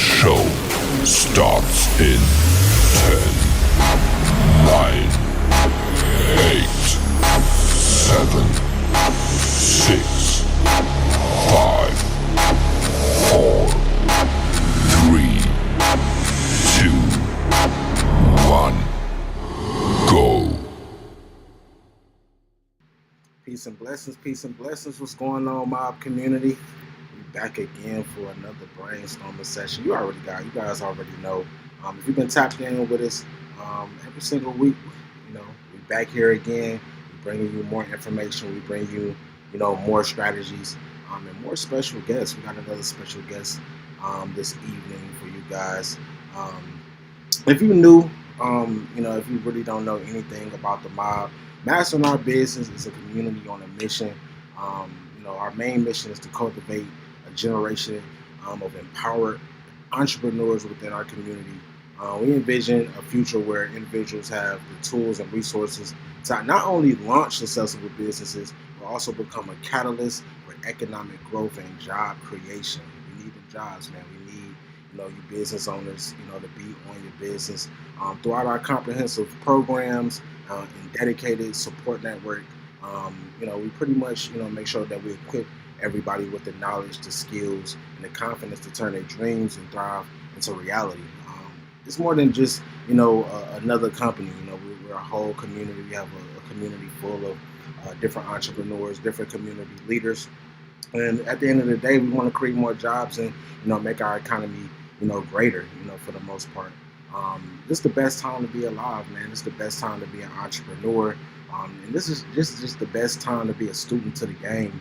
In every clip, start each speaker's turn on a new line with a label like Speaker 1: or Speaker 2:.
Speaker 1: show starts in 10, 9, 8, 7, 6, 5, 4, 3, 2, 1, go.
Speaker 2: Peace and blessings, peace and blessings. What's going on, mob community? We back again for another brainstorming session. You guys already know. If you've been tapped in with us every single week, we back here again. We bringing you more information. We bring you, more strategies and more special guests. We got another special guest this evening for you guys. If you're new, if you really don't know anything about the mob, Mastering Our Business is a community on a mission. Our main mission is to cultivate a generation of empowered entrepreneurs within our community. We envision a future where individuals have the tools and resources to not only launch successful businesses, but also become a catalyst for economic growth and job creation. We need the jobs, man. We need, you business owners, to be on your business. Throughout our comprehensive programs and dedicated support network, we pretty much, make sure that we equip everybody with the knowledge, the skills, and the confidence to turn their dreams and thrive into reality. It's more than just, another company. We're a whole community. We have a community full of different entrepreneurs, different community leaders. And at the end of the day, we want to create more jobs and, make our economy, greater, for the most part. This is the best time to be alive, man. This is the best time to be an entrepreneur. And this is just the best time to be a student to the game.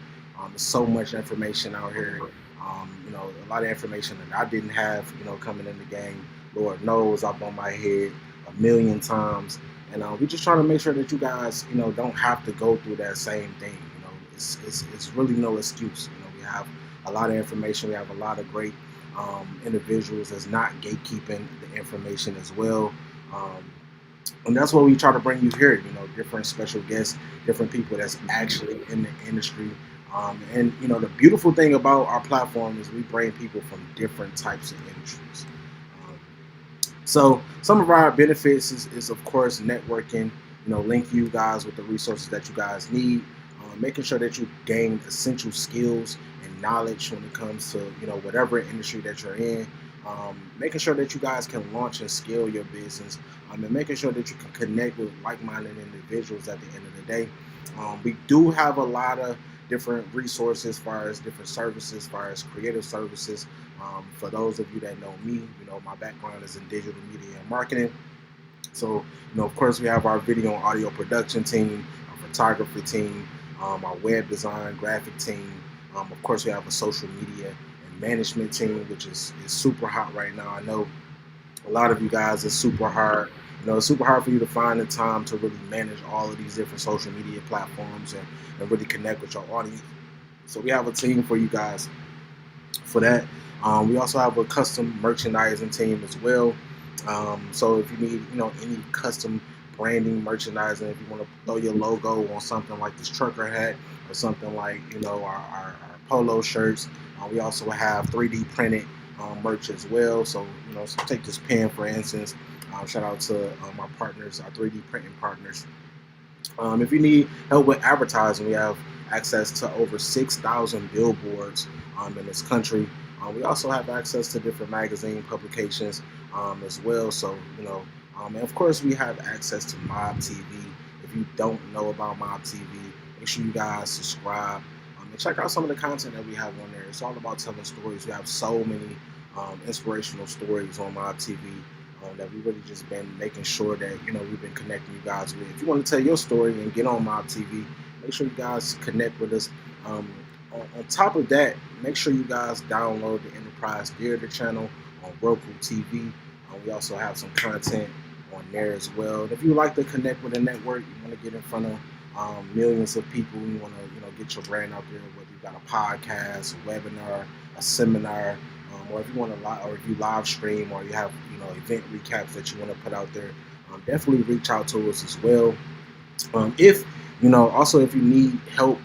Speaker 2: There's so much information out here. A lot of information that I didn't have, coming in the game. Lord knows up on my head a million times. And we're just trying to make sure that you guys, don't have to go through that same thing. It's really no excuse. We have a lot of information. We have a lot of great individuals that's not gatekeeping the information as well. And that's what we try to bring you here, different special guests, different people that's actually in the industry. And the beautiful thing about our platform is we bring people from different types of industries. So some of our benefits is of course networking, link you guys with the resources that you guys need, making sure that you gain essential skills and knowledge when it comes to whatever industry that you're in, making sure that you guys can launch and scale your business, and making sure that you can connect with like-minded individuals at the end of the day. We do have a lot of different resources as far as different services, as far as creative services. For those of you that know me, my background is in digital media and marketing. So, of course, we have our video and audio production team, our photography team, our web design, graphic team. Of course, we have a social media and management team, which is super hot right now. I know a lot of you guys, it's super hard. It's super hard for you to find the time to really manage all of these different social media platforms and really connect with your audience. So we have a team for you guys for that. We also have a custom merchandising team as well. So if you need, any custom branding, merchandising, if you want to throw your logo on something like this trucker hat or something like, our polo shirts, we also have 3D printed merch as well. So, take this pen, for instance. Shout out to our partners, our 3D printing partners. If you need help with advertising, we have access to over 6,000 billboards in this country. We also have access to different magazine publications as well. So, and of course, we have access to Mob TV. If you don't know about Mob TV, make sure you guys subscribe and check out some of the content that we have on there. It's all about telling stories. We have so many inspirational stories on Mob TV that we've really just been making sure that, we've been connecting you guys with. If you want to tell your story and get on Mob TV, make sure you guys connect with us. On top of that, make sure you guys download the Enterprise Theater channel on Roku TV. We also have some content on there as well. And if you like to connect with the network, you want to get in front of millions of people, you want to, get your brand out there, whether you've got a podcast, a webinar, a seminar, or if you want to or if you live stream, or you have event recaps that you want to put out there, definitely reach out to us as well. If also if you need help,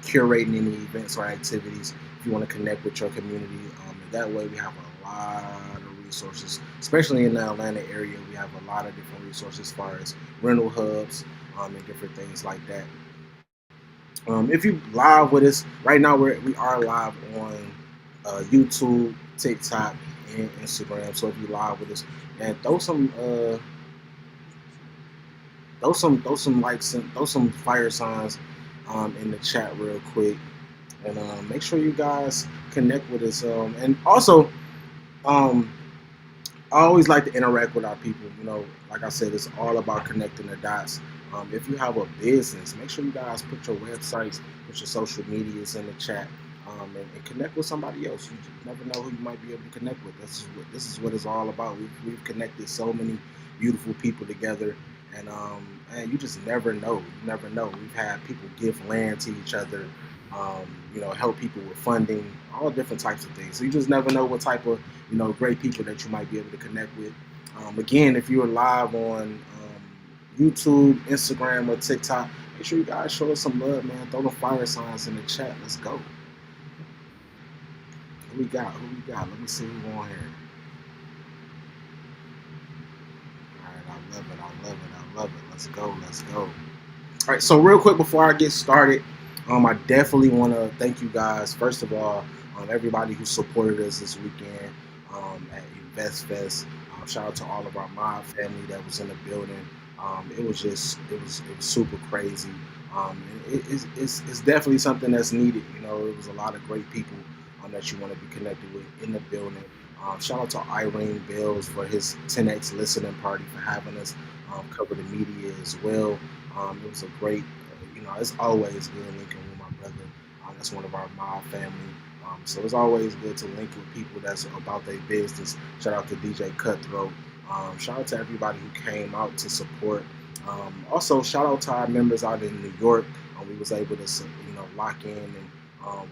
Speaker 2: curating any events or activities, if you want to connect with your community, that way we have a lot of resources, especially in the Atlanta area. We have a lot of different resources as far as rental hubs and different things like that. If you live with us right now, we are live on YouTube, TikTok, and Instagram. So if you live with us, and throw some likes and throw some fire signs in the chat real quick, and make sure you guys connect with us. And also, um, I always like to interact with our people. Like I said, it's all about connecting the dots. If you have a business, make sure you guys put your websites, put your social medias in the chat, and connect with somebody else. You never know who you might be able to connect with. This is what it's all about. We've connected so many beautiful people together, and you just never know. You never know. We've had people give land to each other. Help people with funding, all different types of things. So you just never know what type of great people that you might be able to connect with. Again, if you're live on YouTube, Instagram, or TikTok, make sure you guys show us some love, man. Throw the fire signs in the chat. Let's go. Who we got? Let me see who on here. All right, I love it. Let's go. All right, so real quick before I get started, I definitely want to thank you guys. First of all, everybody who supported us this weekend at Invest Fest. Shout out to all of our mob family that was in the building. It was super crazy. It's definitely something that's needed. It was a lot of great people that you want to be connected with in the building. Shout out to Irene Bills for his 10X listening party, for having us cover the media as well. It was a great, it's always good linking with my brother. That's one of our mob family. So it's always good to link with people that's about their business. Shout out to DJ Cutthroat. Shout out to everybody who came out to support. Also, shout out to our members out in New York. We was able to, lock in and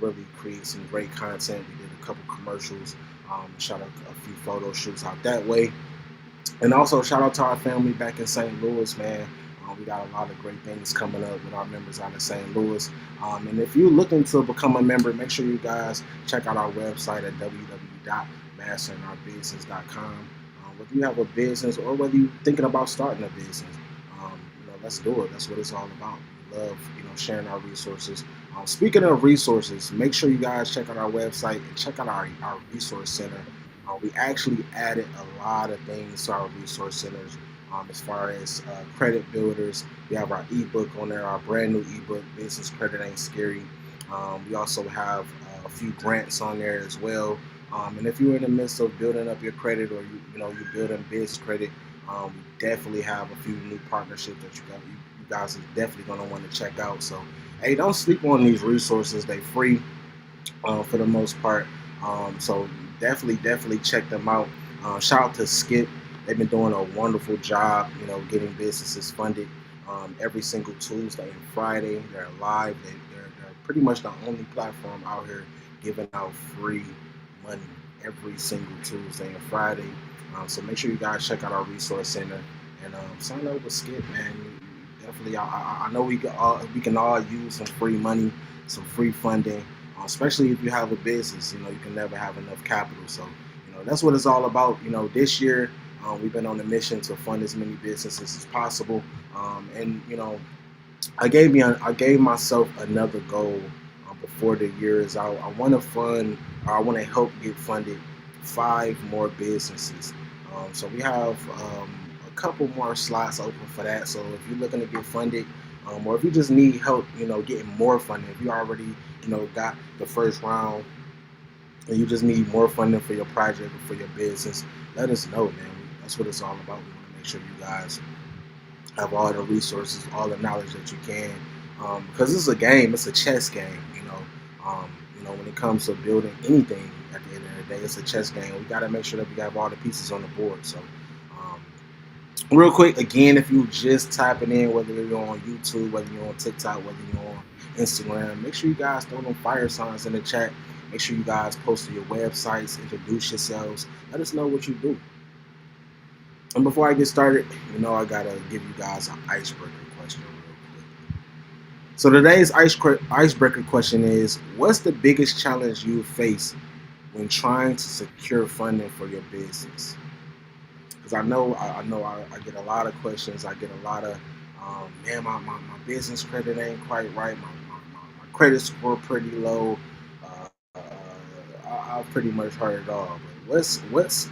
Speaker 2: really create some great content. We did a couple commercials. Shout out a few photo shoots out that way. And also, shout out to our family back in St. Louis, man. We got a lot of great things coming up with our members out in St. Louis. And if you're looking to become a member, make sure you guys check out our website at www.masteringOurbusiness.com. Whether you have a business or whether you're thinking about starting a business, let's do it. That's what it's all about. We love, sharing our resources. Speaking of resources, make sure you guys check out our website and check out our resource center. We actually added a lot of things to our resource centers. As far as credit builders, we have our ebook on there, our brand new ebook, Business Credit Ain't Scary. We also have a few grants on there as well. And if you're in the midst of building up your credit, or you're building business credit, we definitely have a few new partnerships that you guys are definitely going to want to check out. So, hey, don't sleep on these resources. They're free for the most part. So definitely check them out. Shout out to Skip. They've been doing a wonderful job, getting businesses funded every single Tuesday and Friday. They're live. They're pretty much the only platform out here giving out free money every single Tuesday and Friday. So make sure you guys check out our resource center and sign up with Skip, man. Definitely, I know we can all use some free money, some free funding, especially if you have a business. You can never have enough capital. So that's what it's all about. This year. We've been on a mission to fund as many businesses as possible, and I gave myself another goal before the year is out. I want to help get funded 5 more businesses. So we have a couple more slots open for that. So if you're looking to get funded, or if you just need help, getting more funding, if you already got the first round and you just need more funding for your project or for your business, let us know, man. That's what it's all about. We want to make sure you guys have all the resources, all the knowledge that you can, because this is a game. It's a chess game. When it comes to building anything, at the end of the day, it's a chess game. We got to make sure that we have all the pieces on the board. So, real quick, again, if you're just typing in, whether you're on YouTube, whether you're on TikTok, whether you're on Instagram, make sure you guys throw them fire signs in the chat. Make sure you guys post to your websites, introduce yourselves. Let us know what you do. And before I get started, I gotta give you guys an icebreaker question real quick. So today's icebreaker question is: what's the biggest challenge you face when trying to secure funding for your business? Because I get a lot of questions. I get a lot of, man, my business credit ain't quite right. My credit score pretty low. I've pretty much heard it all. But what's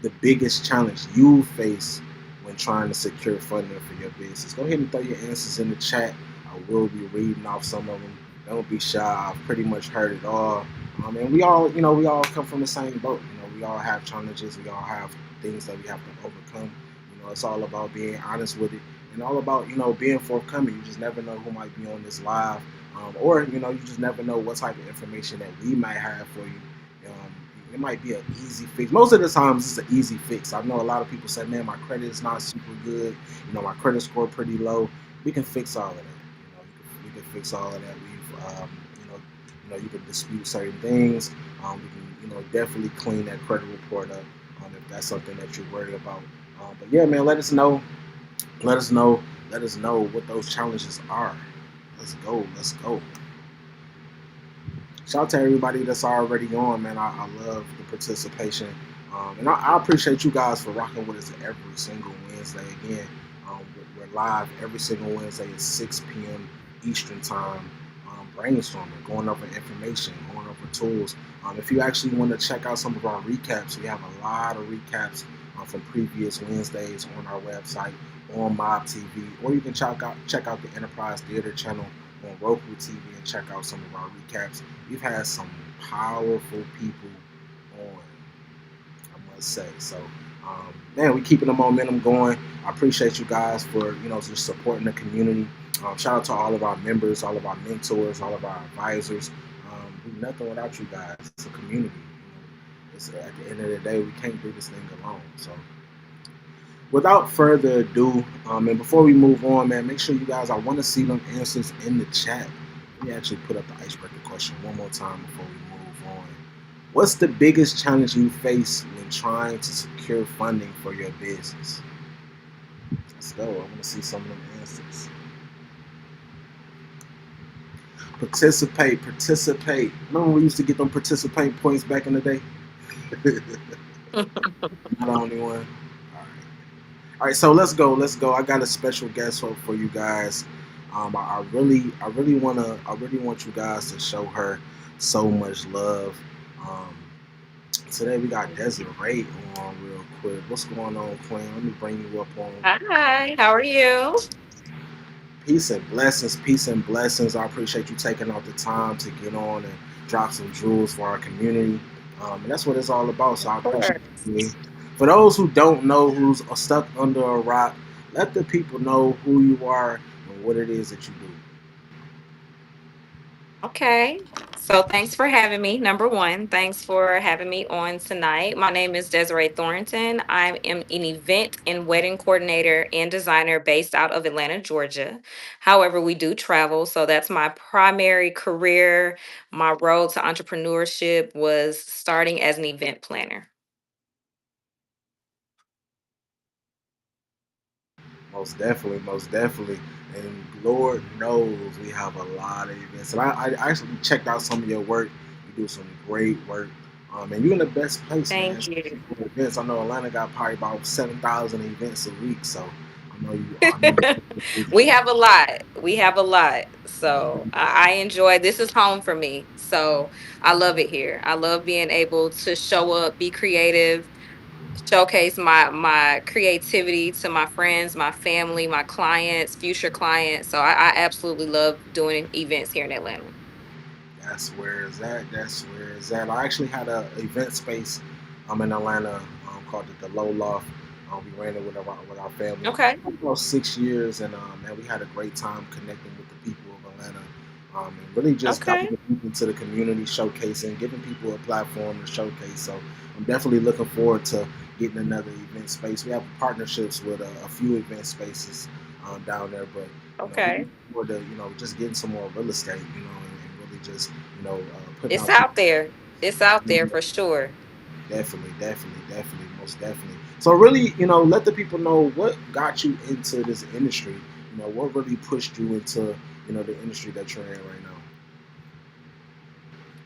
Speaker 2: the biggest challenge you face when trying to secure funding for your business? Go ahead and throw your answers in the chat. I will be reading off some of them. Don't be shy. I've pretty much heard it all. And we all, we all come from the same boat. We all have challenges. We all have things that we have to overcome. It's all about being honest with it and all about, being forthcoming. You just never know who might be on this live. Or, you just never know what type of information that we might have for you. Um, it might be an easy fix. Most of the times, it's an easy fix. I know a lot of people say, "Man, my credit is not super good. My credit score pretty low." We can fix all of that. We can fix all of that. You can dispute certain things. We can, definitely clean that credit report up if that's something that you're worried about. But yeah, man, let us know. Let us know. Let us know what those challenges are. Let's go. Let's go. Shout out to everybody that's already on, man. I love the participation. And I appreciate you guys for rocking with us every single Wednesday. Again, we're live every single Wednesday at 6 p.m. Eastern Time, brainstorming, going over information, going over tools. If you actually want to check out some of our recaps, we have a lot of recaps from previous Wednesdays on our website, on Mob TV, or you can check out the Enterprise Theater channel on Roku TV and check out some of our recaps. We've had some powerful people on, I must say. So, man, we keeping the momentum going. I appreciate you guys for just supporting the community. Shout out to all of our members, all of our mentors, all of our advisors. We're nothing without you guys. It's a community. It's at the end of the day, we can't do this thing alone. So, without further ado, and before we move on, man, make sure you guys, I want to see them answers in the chat. Let me actually put up the icebreaker question one more time before we move on. What's the biggest challenge you face when trying to secure funding for your business? Let's go. I want to see some of them answers. Participate. Remember we used to get them participate points back in the day? Not the only one. All right. All right, so let's go. Let's go. I got a special guest for you guys. I really want you guys to show her so much love. Um, Today we got Desiree on real quick. What's going on, Queen? Let me bring you up on.
Speaker 3: Hi, how are you?
Speaker 2: Peace and blessings. Peace and blessings. I appreciate you taking out the time to get on and drop some jewels for our community. And that's what it's all about. So I
Speaker 3: Of
Speaker 2: appreciate
Speaker 3: course.
Speaker 2: you. For those who don't know, who's stuck under a rock, let the people know who you are and what it is that you do.
Speaker 3: Okay. So thanks for having me. Number one, thanks for having me on tonight. My name is Desiree Thornton. I am an event and wedding coordinator and designer based out of Atlanta, Georgia. However, we do travel. So that's my primary career. My road to entrepreneurship was starting as an event planner.
Speaker 2: Most definitely, most definitely. And Lord knows we have a lot of events. And I actually checked out some of your work. You do some great work. And you're in the best place, man.
Speaker 3: Thank you.
Speaker 2: For events. I know Atlanta got probably about 7,000 events a week. So I know you're busy.
Speaker 3: We have a lot. We have a lot. So I enjoy this is home for me. So I love it here. I love being able to show up, be creative, showcase my creativity to my friends, my family, my clients, future clients. So I absolutely love doing events here in Atlanta.
Speaker 2: That's where it's at. That's where it's at. I actually had a event space in Atlanta called the Low Loft. We ran it with our family
Speaker 3: Okay.
Speaker 2: for about 6 years, and man, we had a great time connecting with the people of Atlanta, and really just
Speaker 3: Okay.
Speaker 2: diving into the community, showcasing, giving people a platform to showcase. So I'm definitely looking forward to getting another event space. We have partnerships with a few event spaces down there, but we look
Speaker 3: Okay.
Speaker 2: forward to just getting some more real estate, and really just putting
Speaker 3: It's
Speaker 2: out.
Speaker 3: out there. It's out there for sure.
Speaker 2: Definitely, definitely, definitely, most definitely. So really, let the people know what got you into this industry. What really pushed you into the industry that you're in right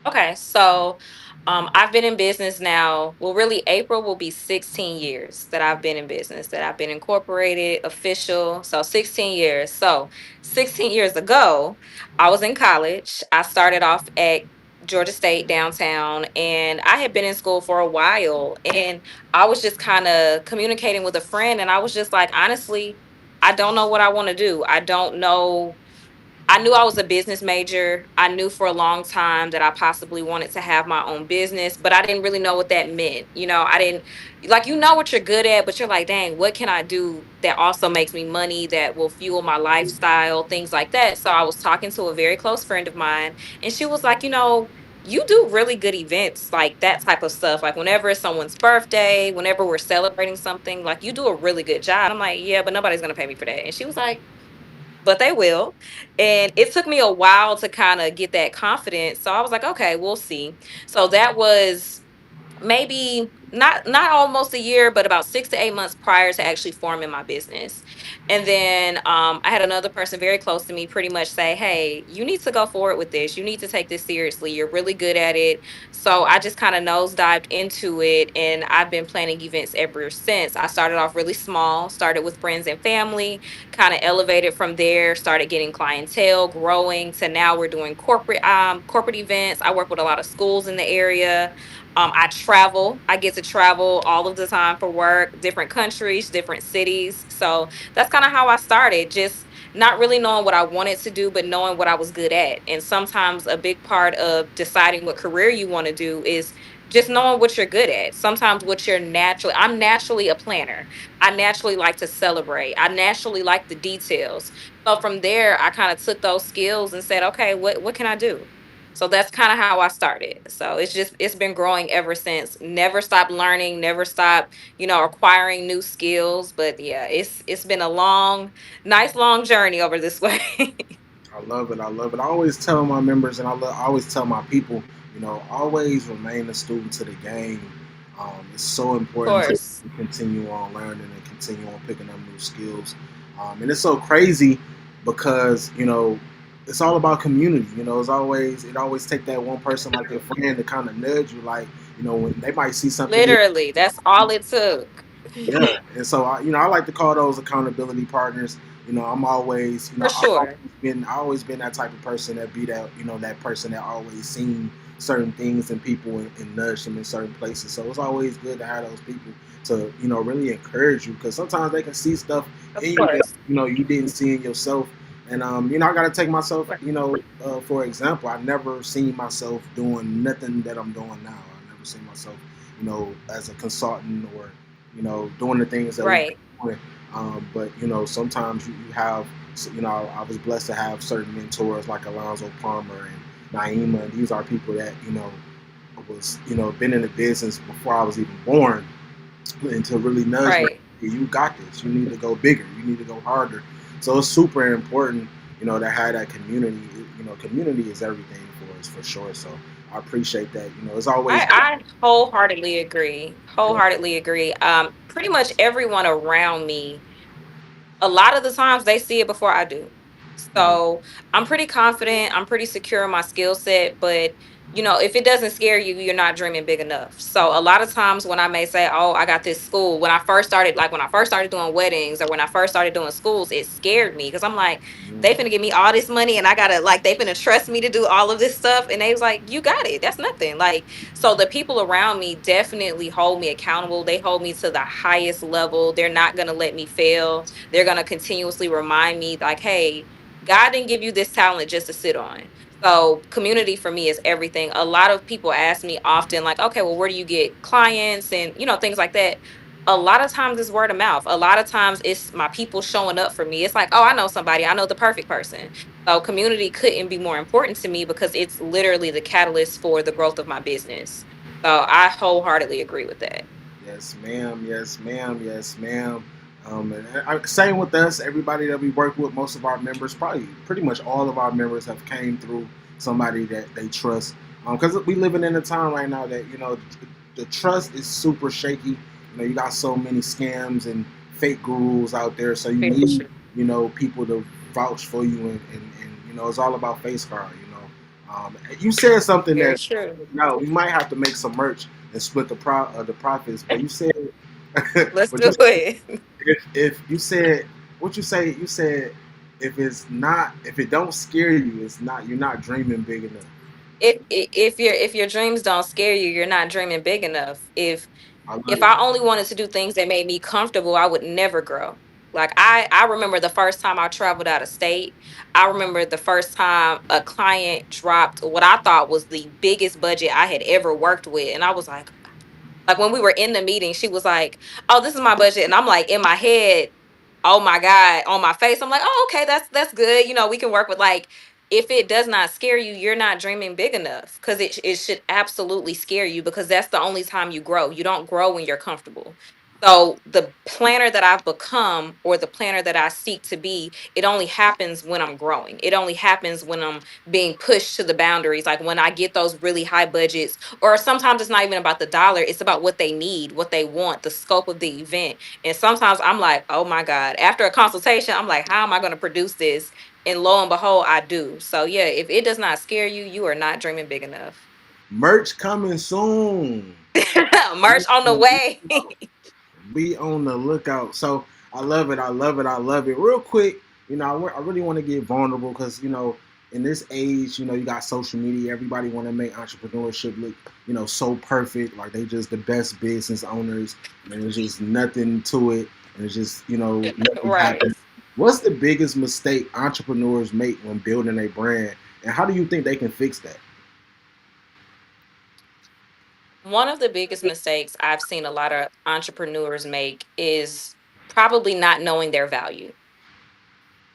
Speaker 2: now.
Speaker 3: Okay, so I've been in business now. Well, really, April will be 16 years that I've been in business, that I've been incorporated, official. So 16 years. So 16 years ago, I was in college. I started off at Georgia State downtown, and I had been in school for a while. And I was just kind of communicating with a friend, and I was just like, honestly, I don't know what I want to do. I don't know. I knew I was a business major. I knew for a long time that I possibly wanted to have my own business, but I didn't really know what that meant. I didn't like, what you're good at, but you're like, dang, what can I do that also makes me money, that will fuel my lifestyle, things like that. So I was talking to a very close friend of mine, and she was like, you do really good events, like that type of stuff. Like whenever it's someone's birthday, whenever we're celebrating something, like you do a really good job. I'm like, yeah, but nobody's going to pay me for that. And she was like, but they will. And it took me a while to kind of get that confidence. So I was like, okay, we'll see. So that was maybe not almost a year, but about 6 to 8 months prior to actually forming my business. And then I had another person very close to me pretty much say, hey, you need to go forward with this, you need to take this seriously, you're really good at it. So I just kind of nosedived into it, and I've been planning events ever since. I started off really small, started with friends and family, kind of elevated from there, started getting clientele, growing to now we're doing corporate events. I work with a lot of schools in the area. I travel. I get to travel all of the time for work, different countries, different cities. So that's kind of how I started, just not really knowing what I wanted to do, but knowing what I was good at. And sometimes a big part of deciding what career you want to do is just knowing what you're good at. Sometimes what you're naturally, I'm naturally a planner. I naturally like to celebrate. I naturally like the details. So from there, I kind of took those skills and said, okay, what can I do? So that's kind of how I started. So it's been growing ever since. Never stop learning, never stop, acquiring new skills. But yeah, it's been a long, nice long journey over this way.
Speaker 2: I love it. I love it. I always tell my members, and I always tell my people, always remain a student to the game. It's so
Speaker 3: Of
Speaker 2: important to
Speaker 3: course.
Speaker 2: continue on learning and continue on picking up new skills. And it's so crazy because it's all about community. It always take that one person like your friend to kind of nudge you, like when they might see something.
Speaker 3: Literally, that's all it took.
Speaker 2: Yeah, and so I like to call those accountability partners. I'm always,
Speaker 3: For sure.
Speaker 2: I always been that type of person that be that, that person that always seen certain things and people and nudge them in certain places. So it's always good to have those people to, really encourage you because sometimes they can see stuff
Speaker 3: Of
Speaker 2: in you that
Speaker 3: course.
Speaker 2: you didn't see in yourself. And I got to take myself, for example. I never seen myself doing nothing that I'm doing now. I never seen myself, as a consultant or doing the things that we've
Speaker 3: Right.
Speaker 2: been doing. But sometimes you have, I was blessed to have certain mentors like Alonzo Palmer and Naima, and these are people that was been in the business before I was even born, and to really nudge me,
Speaker 3: Right.
Speaker 2: "Hey, you got this. You need to go bigger. You need to go harder." So it's super important, to have that community. Community is everything for us for sure. So I appreciate that. It's always
Speaker 3: I wholeheartedly agree.
Speaker 2: yeah,
Speaker 3: Wholeheartedly agree. Pretty much everyone around me, a lot of the times they see it before I do.
Speaker 2: mhm,
Speaker 3: So I'm pretty confident. I'm pretty secure in my skill set. But, if it doesn't scare you, you're not dreaming big enough. So a lot of times when I may say, oh, I got this school, when I first started doing weddings or when I first started doing schools, it scared me because I'm like,
Speaker 2: mhm,
Speaker 3: they finna give me all this money and I gotta, like, they finna trust me to do all of this stuff. And they was like, you got it. That's nothing. Like, so the people around me definitely hold me accountable. They hold me to the highest level. They're not gonna let me fail. They're going to continuously remind me, like, hey, God didn't give you this talent just to sit on. So community for me is everything. A lot of people ask me often, like, okay, well, where do you get clients and, things like that. A lot of times it's word of mouth. A lot of times it's my people showing up for me. It's like, oh, I know somebody. I know the perfect person. So community couldn't be more important to me because it's literally the catalyst for the growth of my business. So I wholeheartedly agree with that.
Speaker 2: yes, ma'am. Yes, ma'am. Yes, ma'am. Same with us. Everybody that we work with, most of our members, probably pretty much all of our members, have came through somebody that they trust. Because we living in a time right now that the trust is super shaky. You got so many scams and fake gurus out there, so you
Speaker 3: Very
Speaker 2: need
Speaker 3: true.
Speaker 2: people to vouch for you, and it's all about face card. You said something
Speaker 3: Very
Speaker 2: that
Speaker 3: true.
Speaker 2: we might have to make some merch and split the profits. But you said,
Speaker 3: Let's
Speaker 2: but you
Speaker 3: do it.
Speaker 2: if you said what you said if it don't scare you, it's not you're not dreaming big enough.
Speaker 3: If your dreams don't scare you, you're not dreaming big enough.
Speaker 2: I love
Speaker 3: If
Speaker 2: it.
Speaker 3: I only wanted to do things that made me comfortable, I would never grow. Like I remember the first time I traveled out of state. I remember the first time a client dropped what I thought was the biggest budget I had ever worked with. And I was like when we were in the meeting, she was like, "Oh, this is my budget," and I'm like in my head, "Oh my god!" On my face, I'm like, "Oh, okay, that's good. We can work with like." If it does not scare you, you're not dreaming big enough because it should absolutely scare you because that's the only time you grow. You don't grow when you're comfortable. So the planner that I've become or the planner that I seek to be, it only happens when I'm growing. It only happens when I'm being pushed to the boundaries. Like when I get those really high budgets, or sometimes it's not even about the dollar, it's about what they need, what they want, the scope of the event. And sometimes I'm like, oh my god, after a consultation I'm like, how am I going to produce this? And lo and behold, I do. So yeah, if it does not scare you, you are not dreaming big enough.
Speaker 2: Merch coming soon.
Speaker 3: Merch on the way.
Speaker 2: Be on the lookout. So I love it. I love it. I love it. Real quick, I really want to get vulnerable because in this age, you got social media. Everybody want to make entrepreneurship look so perfect, like they just the best business owners, and there's just nothing to it, and it's just nothing
Speaker 3: Right.
Speaker 2: happens. What's the biggest mistake entrepreneurs make when building a brand, and how do you think they can fix that?
Speaker 3: One of the biggest mistakes I've seen a lot of entrepreneurs make is probably not knowing their value.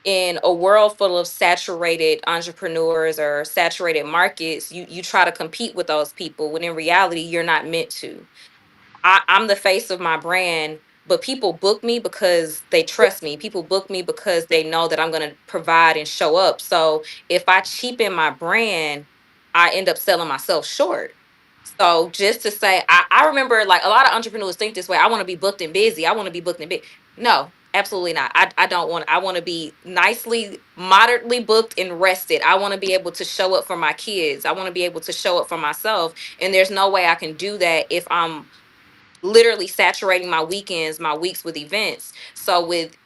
Speaker 3: In a world full of saturated entrepreneurs or saturated markets, you try to compete with those people when in reality you're not meant to. I'm the face of my brand, but people book me because they trust me. People book me because they know that I'm going to provide and show up. So if I cheapen my brand, I end up selling myself short. So just to say, I remember like a lot of entrepreneurs think this way. I want to be booked and busy. I want to be booked and big. No, absolutely not. I don't want, I want to be nicely, moderately booked and rested. I want to be able to show up for my kids. I want to be able to show up for myself. And there's no way I can do that if I'm literally saturating my weekends, my weeks with events. So with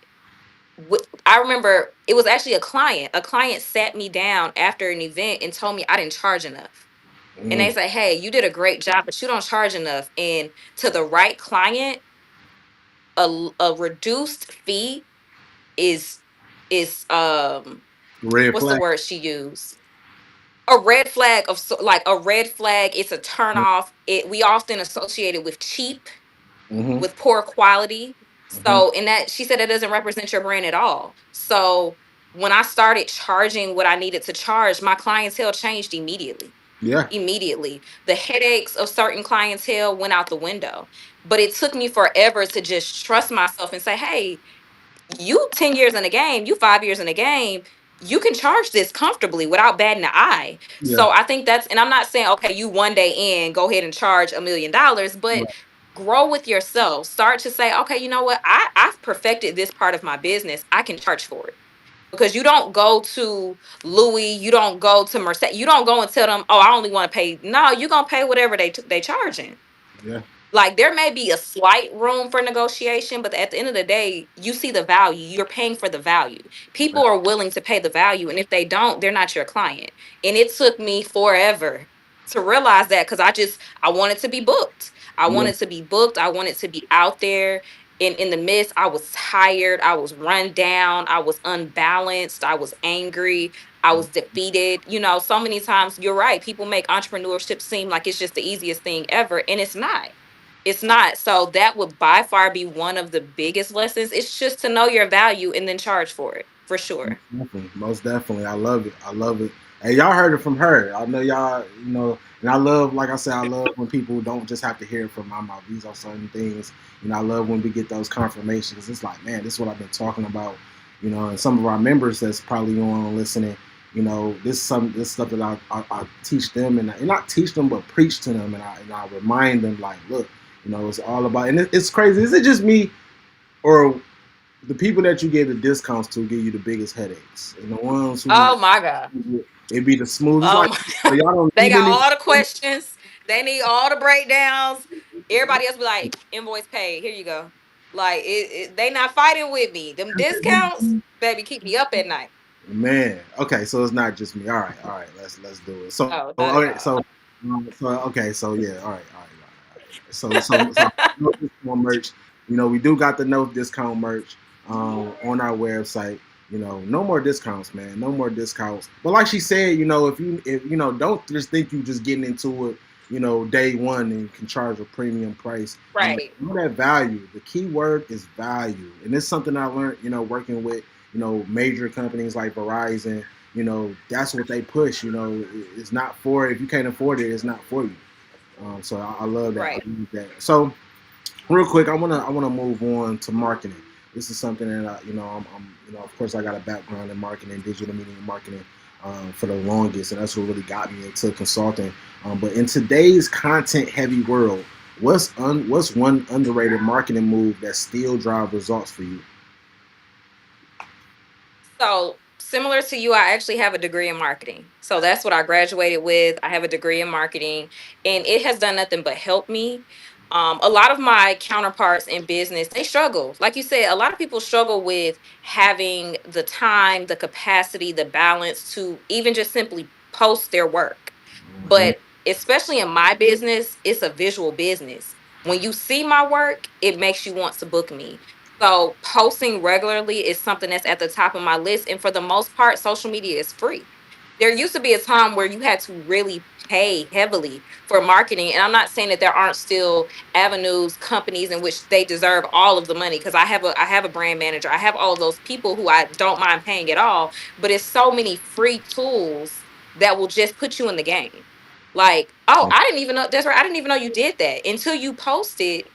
Speaker 3: I remember it was actually a client. A client sat me down after an event and told me I didn't charge enough. And they
Speaker 2: Mm,
Speaker 3: say, "Hey, you did a great job, but you don't charge enough." And to the right client, a reduced fee is
Speaker 2: red
Speaker 3: what's the
Speaker 2: flag.
Speaker 3: word she used? A red flag like a red flag. It's a turn off. We often associate it with cheap,
Speaker 2: Mm-hmm.
Speaker 3: with poor quality.
Speaker 2: Mm-hmm.
Speaker 3: So, and that she said it doesn't represent your brand at all. So, when I started charging what I needed to charge, my clientele changed immediately.
Speaker 2: Yeah.
Speaker 3: Immediately. The headaches of certain clientele went out the window. But it took me forever to just trust myself and say, hey, you 10 years in the game, you 5 years in the game, you can charge this comfortably without batting an eye.
Speaker 2: Yeah.
Speaker 3: So I think that's, and I'm not saying, okay, you one day in, go ahead and charge $1 million, but
Speaker 2: Right.
Speaker 3: grow with yourself. Start to say, okay, you know what? I've perfected this part of my business. I can charge for it. Because you don't go to Louis, you don't go to Mercedes, you don't go and tell them, oh, I only want to pay. No, you're gonna pay whatever they charging.
Speaker 2: Yeah.
Speaker 3: Like there may be a slight room for negotiation, but at the end of the day, you see the value. You're paying for the value. People are willing to pay the value, and if they don't, they're not your client. And it took me forever to realize that because I wanted to be booked. I
Speaker 2: Yeah.
Speaker 3: wanted to be booked. I wanted to be out there. In the midst, I was tired. I was run down. I was unbalanced. I was angry. I was defeated. So many times you're right. People make entrepreneurship seem like it's just the easiest thing ever, and it's not. It's not. So that would by far be one of the biggest lessons. It's just to know your value and then charge for it, for sure.
Speaker 2: Definitely. Most definitely. I love it. I love it. Hey, y'all heard it from her. I know y'all, and I love, like I said, I love when people don't just have to hear it from my mouth. These are certain things. I love when we get those confirmations. It's like, man, this is what I've been talking about. And some of our members that's probably on listening, this stuff that I teach them and not teach them, but preach to them. And I remind them like, look, it's all about, and it's crazy. Is it just me or the people that you give the discounts to give you the biggest headaches, and the ones who
Speaker 3: Oh my God.
Speaker 2: it be the smoothest.
Speaker 3: Oh
Speaker 2: Like,
Speaker 3: my.
Speaker 2: so y'all don't
Speaker 3: They
Speaker 2: need
Speaker 3: got
Speaker 2: any.
Speaker 3: all the questions. They need all the breakdowns. Everybody else be like, invoice paid. Here you go. Like they not fighting with me. Them discounts, baby, keep me up at night.
Speaker 2: Man, okay, so it's not just me. All right, let's do it. So,
Speaker 3: No, not at
Speaker 2: okay,
Speaker 3: all.
Speaker 2: so yeah, all right. So no discount merch. We do got the no discount merch on our website. No more discounts, man. No more discounts. But like she said, if don't just think you just getting into it, day one and you can charge a premium price.
Speaker 3: Right.
Speaker 2: Know that value. The key word is value, and it's something I learned, working with major companies like Verizon. That's what they push. It's not for, if you can't afford it, it's not for you. So I love that. I
Speaker 3: Right.
Speaker 2: love that. So real quick, I wanna move on to marketing. This is something that of course I got a background in marketing, digital media marketing, for the longest, and that's what really got me into consulting. But in today's content-heavy world, what's one underrated marketing move that still drive results for you?
Speaker 3: So similar to you, I actually have a degree in marketing. So that's what I graduated with. I have a degree in marketing, and it has done nothing but help me. A lot of my counterparts in business, they struggle. Like you said, a lot of people struggle with having the time, the capacity, the balance to even just simply post their work.
Speaker 2: Mhm.
Speaker 3: But especially in my business, it's a visual business. When you see my work, it makes you want to book me. So posting regularly is something that's at the top of my list. And for the most part, social media is free. There used to be a time where you had to really pay heavily for marketing. And I'm not saying that there aren't still avenues, companies in which they deserve all of the money. Because I have a brand manager. I have all of those people who I don't mind paying at all. But it's so many free tools that will just put you in the game. Like, oh, I didn't even know that's right. I didn't even know you did that until you posted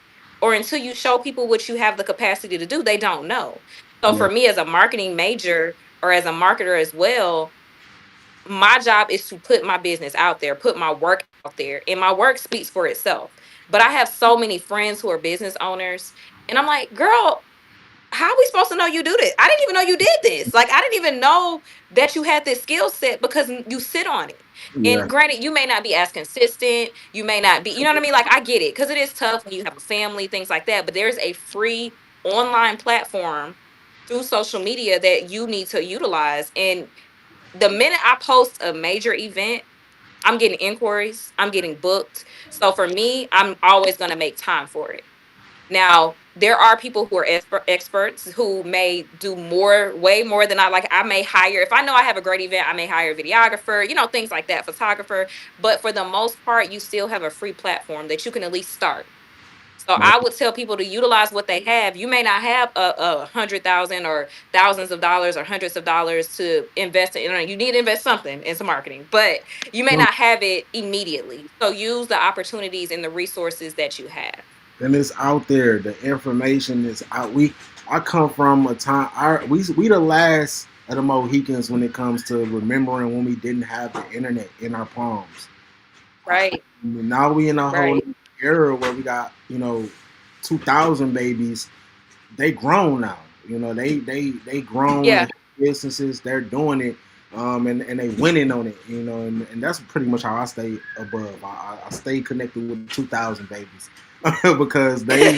Speaker 3: or until you show people what you have the capacity to do, they don't know. So
Speaker 2: Yeah.
Speaker 3: for me as a marketing major or as a marketer as well, my job is to put my business out there, put my work out there, and my work speaks for itself. But I have so many friends who are business owners, and I'm like, girl, how are we supposed to know you do this? I didn't even know you did this. Like, I didn't even know that you had this skill set because you sit on it.
Speaker 2: Yeah.
Speaker 3: And granted, you may not be as consistent. You may not be, you know what I mean? Like, I get it because it is tough when you have a family, things like that. But there's a free online platform through social media that you need to utilize. And the minute I post a major event, I'm getting inquiries, I'm getting booked. So for me, I'm always going to make time for it. Now, there are people who are experts who may do more, way more than I like. I may hire, if I know I have a great event, I may hire a videographer, things like that, photographer. But for the most part, you still have a free platform that you can at least start. So I would tell people to utilize what they have. You may not have a 100,000 or thousands of dollars or hundreds of dollars to invest in. You need to invest something into marketing, but you may
Speaker 2: Well,
Speaker 3: not have it immediately. So use the opportunities and the resources that you have.
Speaker 2: and it's out there. The information is out. I come from a time. We the last of the Mohicans when it comes to remembering when we didn't have the internet in our palms.
Speaker 3: Right.
Speaker 2: Now we in a whole
Speaker 3: Right.
Speaker 2: era where we got 2000 babies. They grown now. They grown.
Speaker 3: Yeah.
Speaker 2: They businesses. They're doing it. And they winning on it, and that's pretty much how I stay above. I stay connected with the 2000 babies because they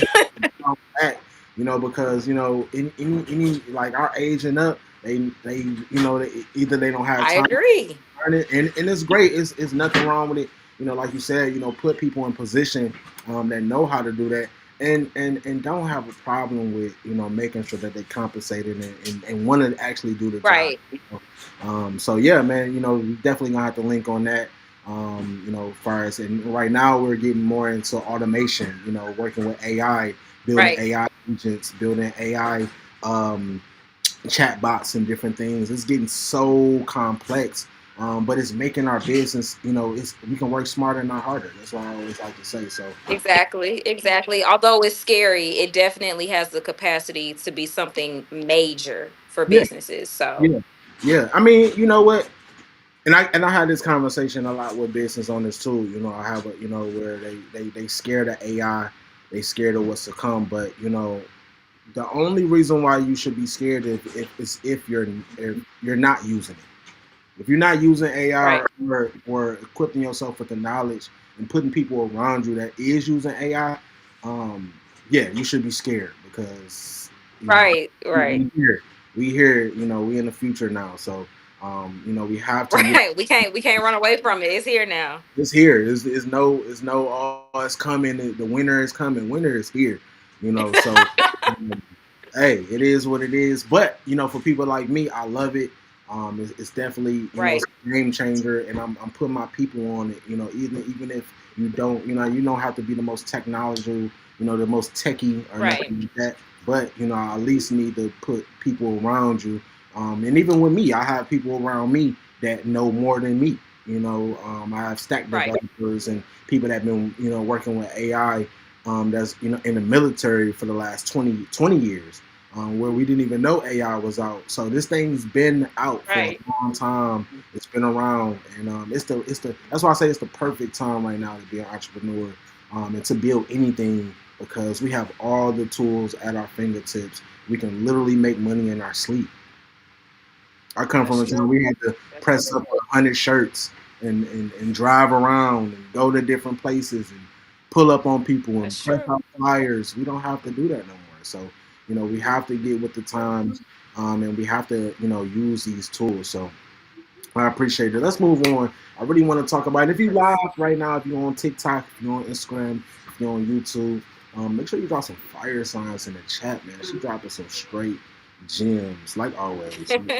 Speaker 2: come back, because any like our age and up, either they don't have
Speaker 3: I
Speaker 2: time
Speaker 3: agree.
Speaker 2: learn it, and it's great. It's nothing wrong with it. Like you said, put people in position that know how to do that, and don't have a problem with making sure that they compensated and want to actually do the job.
Speaker 3: Right.
Speaker 2: So yeah, man, we definitely gonna have to link on that. As far as, and right now we're getting more into automation. Working with AI, building
Speaker 3: Right.
Speaker 2: AI agents, building AI chat bots and different things. It's getting so complex, but it's making our business. We can work smarter, not harder. That's what I always like to say. So
Speaker 3: Exactly. Exactly. Although it's scary, it definitely has the capacity to be something major for
Speaker 2: yeah,
Speaker 3: businesses. So,
Speaker 2: yeah, yeah. I mean, you know what? And I had this conversation a lot with business owners too. I have where they scared of AI, they scared of what's to come, but The only reason why you should be scared if you're not using it. If you're not using AI,
Speaker 3: Right.
Speaker 2: or equipping yourself with the knowledge and putting people around you that is using AI, um, yeah, you should be scared because you know
Speaker 3: Right. Right.
Speaker 2: we here, we in the future now, so we have to.
Speaker 3: Right. We can't run away from it. It's here now.
Speaker 2: It's here. It's no. Oh, it's coming. The winter is coming. Winter is here. So um, hey, it is what it is. But for people like me, I love it. It's definitely it's
Speaker 3: Right.
Speaker 2: a game changer, and I'm putting my people on it. Even if you don't, you don't have to be the most technological, the most techie or
Speaker 3: Right.
Speaker 2: nothing like that. But I at least need to put people around you. And even with me, I have people around me that know more than me. I have stack
Speaker 3: Right.
Speaker 2: developers and people that have been working with AI, that's in the military for the last 20 years, where we didn't even know AI was out. So this thing's been out for
Speaker 3: Right.
Speaker 2: a long time. It's been around, and it's the that's why I say it's the perfect time right now to be an entrepreneur, and to build anything, because we have all the tools at our fingertips. We can literally make money in our sleep. I come from
Speaker 3: That's
Speaker 2: a time
Speaker 3: true.
Speaker 2: we had to
Speaker 3: That's
Speaker 2: press
Speaker 3: true.
Speaker 2: up 100 shirts and drive around and go to different places and pull up on people and
Speaker 3: That's
Speaker 2: press
Speaker 3: true.
Speaker 2: out flyers. We don't have to do that no more. So, we have to get with the times, and we have to, use these tools. So I appreciate it. Let's move on. I really want to talk about it. If you live right now, if you're on TikTok, if you're on Instagram, if you're on YouTube, make sure you got some fire signs in the chat, man. She dropping some straight gems, like always, every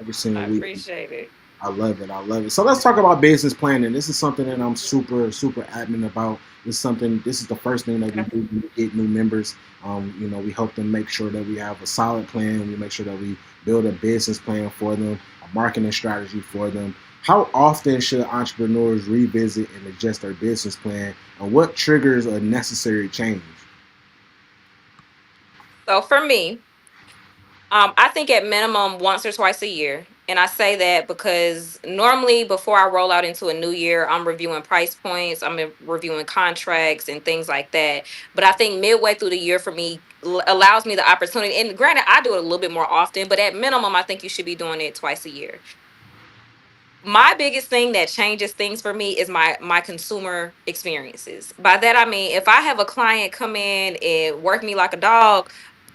Speaker 3: I
Speaker 2: single week.
Speaker 3: appreciate it.
Speaker 2: I love it. I love it. So let's talk about business planning. This is something that I'm super, super adamant about. This is the first thing that we
Speaker 3: Okay.
Speaker 2: do when we get new members. We help them make sure that we have a solid plan. We make sure that we build a business plan for them, a marketing strategy for them. How often should entrepreneurs revisit and adjust their business plan, and what triggers a necessary change?
Speaker 3: So for me, I think at minimum once or twice a year. And I say that because normally before I roll out into a new year, I'm reviewing price points, reviewing contracts and things like that. But I think midway through the year for me allows me the opportunity. And granted, I do it a little bit more often, but at minimum, I think you should be doing it twice a year. My biggest thing that changes things for me is my consumer experiences. By that I mean, if I have a client come in and work me like a dog,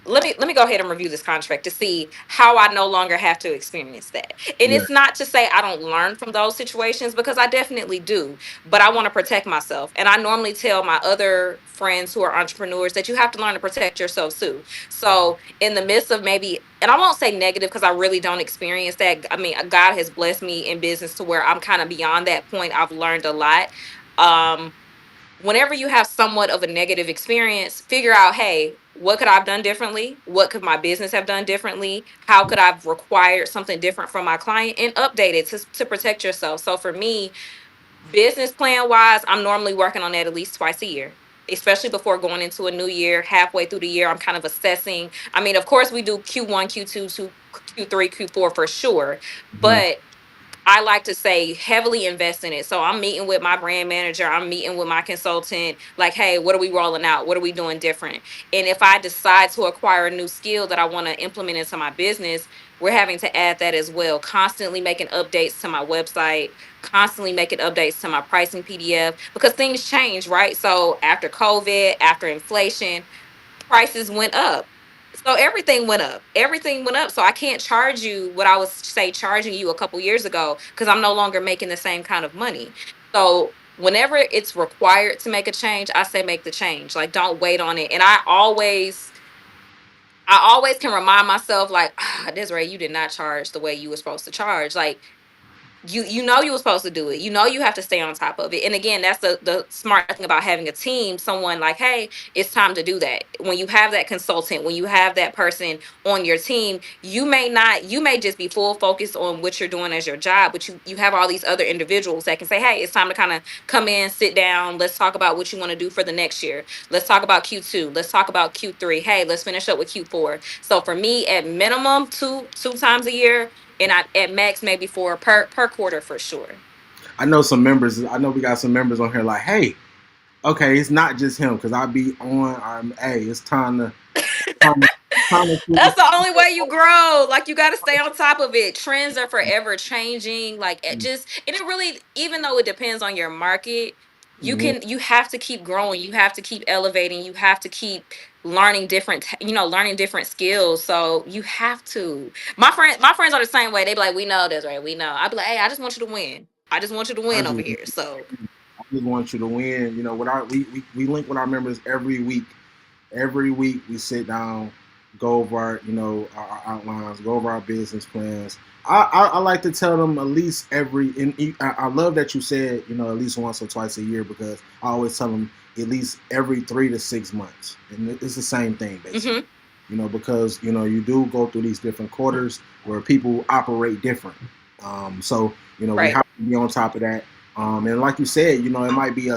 Speaker 3: let me go ahead and review this contract to see how I no longer have to experience that. And
Speaker 2: Yeah,
Speaker 3: it's not to say I don't learn from those situations, because I definitely do, but I want to protect myself. And I normally tell my other friends who are entrepreneurs that you have to learn to protect yourself too. So in the midst of maybe, and I won't say negative because I really don't experience that. I mean, God has blessed me in business to where I'm kind of beyond that point. I've learned a lot. Um, Whenever you have somewhat of a negative experience, figure out, hey, what could I have done differently? What could my business have done differently? How could I have required something different from my client, and update it to protect yourself? So for me, business plan wise, I'm normally working on that at least twice a year, especially before going into a new year. Halfway through the year, I'm kind of assessing. I mean, of course, we do Q1, Q2, Q3, Q4 for sure,
Speaker 2: mhm.
Speaker 3: but I like to say heavily invest in it. So I'm meeting with my brand manager, I'm meeting with my consultant, like, hey, what are we rolling out? What are we doing different? And if I decide to acquire a new skill that I want to implement into my business, we're having to add that as well. Constantly making updates to my website, constantly making updates to my pricing PDF, because things change, right? So after COVID, after inflation, prices went up. So everything went up. Everything went up. So I can't charge you what I was say charging you a couple years ago, because I'm no longer making the same kind of money. So whenever it's required to make a change, I say make the change. Like, don't wait on it. And I always can remind myself, like, Desiree, you did not charge the way you were supposed to charge. Like, you know you were supposed to do it. You know you have to stay on top of it. And again, that's the smart thing about having a team. Someone like, hey, it's time to do that. When you have that consultant, when you have that person on your team, you may just be full focused on what you're doing as your job, but you have all these other individuals that can say, hey, it's time to kind of come in, sit down, let's talk about what you want to do for the next year. Let's talk about Q2. Let's talk about Q3. Hey, let's finish up with Q4. So for me, at minimum, two times a year, and at max maybe four per quarter for sure.
Speaker 2: I know some members. I know we got some members on here like, hey, okay, it's not just him, because I be on. Hey, it's time to. trying to, trying to figure
Speaker 3: That's the only way you grow. Like you got to stay on top of it. Trends are forever changing. Like it just and it really, even though it depends on your market,
Speaker 2: Mhm.
Speaker 3: you have to keep growing. You have to keep elevating. You have to keep learning different, learning different skills. So you have to. My friends are the same way. They be like, we know this, right? We know. I be like, hey, I just want you to win. I just want you to
Speaker 2: I
Speaker 3: win over
Speaker 2: just,
Speaker 3: here. So
Speaker 2: I just want you to win. You know, with we link with our members every week. Every week we sit down, go over our outlines, go over our business plans. I like to tell them at least I love that you said at least once or twice a year because I always tell them at least every 3 to 6 months, and it's the same thing basically.
Speaker 3: hmm
Speaker 2: Because you do go through these different quarters where people operate different. So we
Speaker 3: right.
Speaker 2: have to be on top of that. And like you said, it might be a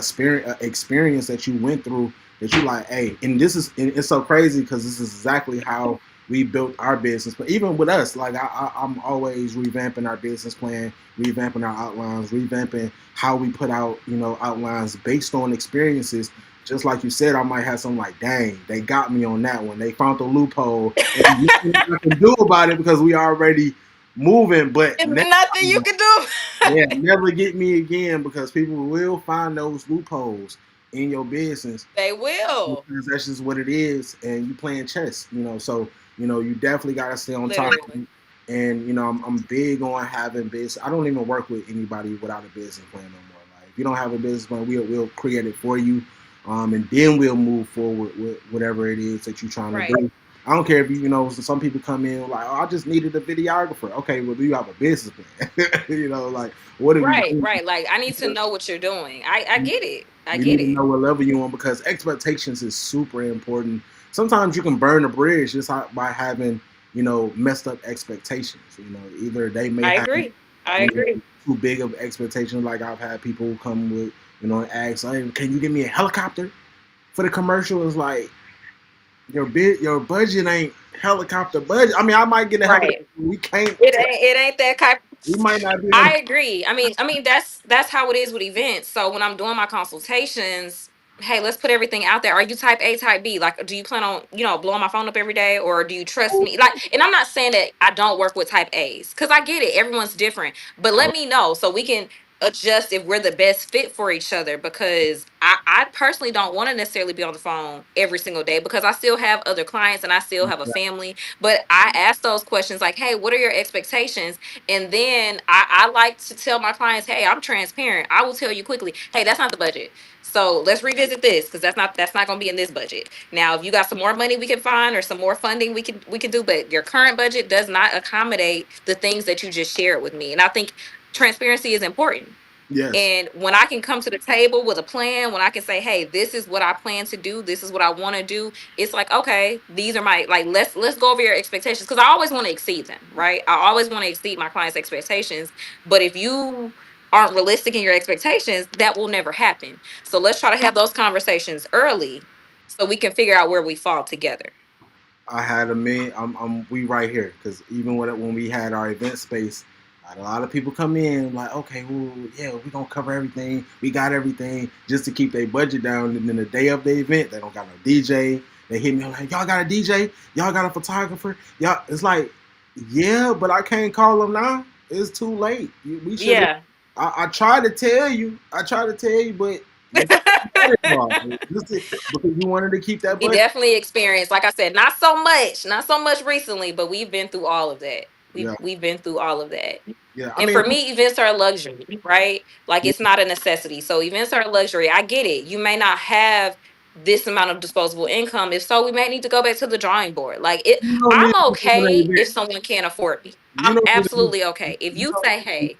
Speaker 2: experience that you went through that you like, hey, and it's so crazy because this is exactly how we built our business. But even with us, like I'm always revamping our business plan, revamping our outlines, revamping how we put out outlines based on experiences. Just like you said, I might have something like, dang, they got me on that one. They found the loophole, and nothing I can do about it because we already moving. But
Speaker 3: And
Speaker 2: next
Speaker 3: nothing you
Speaker 2: time,
Speaker 3: can do.
Speaker 2: yeah, never get me again because people will find those loopholes in your business
Speaker 3: They will.
Speaker 2: because that's just what it is, and you playing chess. So you definitely got to stay on top of
Speaker 3: Literally.
Speaker 2: it. And I'm big on having business. I don't even work with anybody without a business plan no more. Like if you don't have a business plan, we'll create it for you, and then we'll move forward with whatever it is that you're trying to
Speaker 3: Right.
Speaker 2: do. I don't care if some people come in like, oh, I just needed a videographer. Okay, well, do you have a business plan? Like what are we
Speaker 3: Right,
Speaker 2: doing?
Speaker 3: right. Like I need to know what you're doing. I get it. I
Speaker 2: You
Speaker 3: get
Speaker 2: need to
Speaker 3: it.
Speaker 2: know what level you on because expectations is super important. Sometimes you can burn a bridge just by having messed up expectations. Either they may
Speaker 3: I
Speaker 2: have
Speaker 3: agree. I agree.
Speaker 2: too big of expectations. Like I've had people come with and ask, hey, can you give me a helicopter for the commercial? It's like your budget ain't helicopter budget. I mean, I might get a helicopter.
Speaker 3: Right.
Speaker 2: We can't.
Speaker 3: It ain't that kind.
Speaker 2: We might not be able to.
Speaker 3: I agree. I mean that's how it is with events. So when I'm doing my consultations, hey, let's put everything out there. Are you type A, type B? Like, do you plan on blowing my phone up every day, or do you trust me? Like, and I'm not saying that I don't work with type A's because I get it. Everyone's different, but let me know so we can adjust if we're the best fit for each other because I personally don't want to necessarily be on the phone every single day because I still have other clients and I still have a family. But I ask those questions like, hey, what are your expectations? And then I like to tell my clients, hey, I'm transparent. I will tell you quickly, hey, that's not the budget. So let's revisit this because that's not going to be in this budget. Now, if you got some more money we can find or some more funding we can do, but your current budget does not accommodate the things that you just shared with me. And I think transparency is important.
Speaker 2: Yes.
Speaker 3: And when I can come to the table with a plan, when I can say, "Hey, this is what I plan to do. This is what I want to do." It's like, "Okay, these are my like let's go over your expectations because I always want to exceed them, right? I always want to exceed my clients' expectations, but if you aren't realistic in your expectations, that will never happen. So let's try to have those conversations early so we can figure out where we fall together.
Speaker 2: I had a man. We right here because even when we had our event space, I had a lot of people come in like, okay, well, yeah, we gonna cover everything. We got everything just to keep their budget down. And then the day of the event, they don't got no DJ. They hit me like, y'all got a DJ? Y'all got a photographer? Y'all, it's like, yeah, but I can't call them now. It's too late. We should have.
Speaker 3: Yeah.
Speaker 2: I tried to tell you. But you just because you wanted to keep that
Speaker 3: We
Speaker 2: budget.
Speaker 3: definitely experienced, like I said, not so much recently, but we've been through all of that. We've
Speaker 2: Yeah,
Speaker 3: we've been through all of that.
Speaker 2: yeah. I
Speaker 3: And
Speaker 2: mean,
Speaker 3: for me, events are a luxury, right? Like it's not a necessity. So events are a luxury. I get it. You may not have this amount of disposable income. If so, we may need to go back to the drawing board. Like it
Speaker 2: you don't need
Speaker 3: I'm
Speaker 2: to do an
Speaker 3: okay if
Speaker 2: event.
Speaker 3: someone can't afford me.
Speaker 2: You
Speaker 3: I'm
Speaker 2: don't need to do.
Speaker 3: absolutely okay. If
Speaker 2: You
Speaker 3: you
Speaker 2: don't
Speaker 3: say, hey,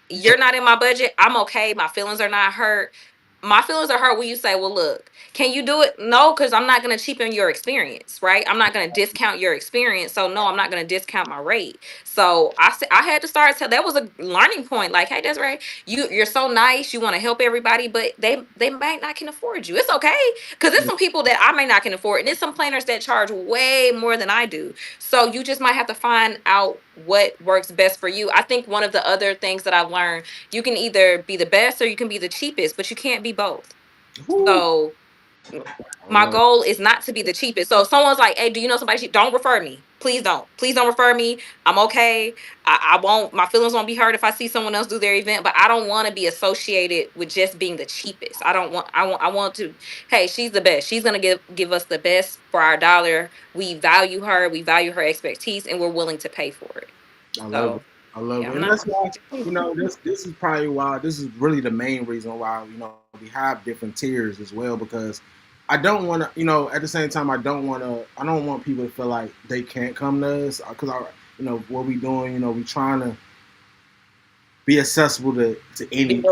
Speaker 3: you're not in my budget, I'm okay. My feelings are not hurt. My feelings are hurt when you say, well, look, can you do it? No, because I'm not going to cheapen your experience, right? I'm not going to discount your experience. So, no, I'm not going to discount my rate. So, I had to start. So, that was a learning point. Like, hey, Desiree, you're so nice. You want to help everybody, but they might not can afford you. It's okay. Because there's some people that I may not can afford. And there's some planners that charge way more than I do. So, you just might have to find out what works best for you. I think one of the other things that I've learned, you can either be the best or you can be the cheapest, but you can't be both.
Speaker 2: Woo.
Speaker 3: So
Speaker 2: I
Speaker 3: My
Speaker 2: love
Speaker 3: goal is not to be the cheapest. So if someone's like, "Hey, do you know somebody cheap?" Don't refer me. Please don't. Please don't refer me. I'm okay. I won't. My feelings won't be hurt if I see someone else do their event. But I don't want to be associated with just being the cheapest. I don't want. I want to. Hey, she's the best. She's gonna give us the best for our dollar. We value her. We value her expertise, and we're willing to pay for it.
Speaker 2: I love it.
Speaker 3: So
Speaker 2: I love
Speaker 3: yeah,
Speaker 2: it,
Speaker 3: I'm
Speaker 2: and
Speaker 3: not.
Speaker 2: that's why this is probably why this is really the main reason why we have different tiers as well because I don't want to at the same time I don't want people to feel like they can't come to us because I what we doing we trying to be accessible to any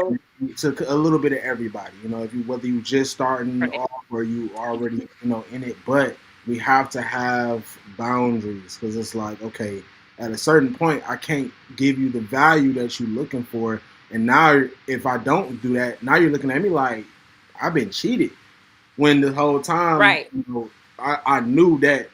Speaker 2: to a little bit of everybody. If you whether you just starting
Speaker 3: Right.
Speaker 2: off or you already in it, but we have to have boundaries because it's like okay, at a certain point, I can't give you the value that you're looking for, and now if I don't do that, now you're looking at me like I've been cheated. When the whole time,
Speaker 3: Right.
Speaker 2: I knew that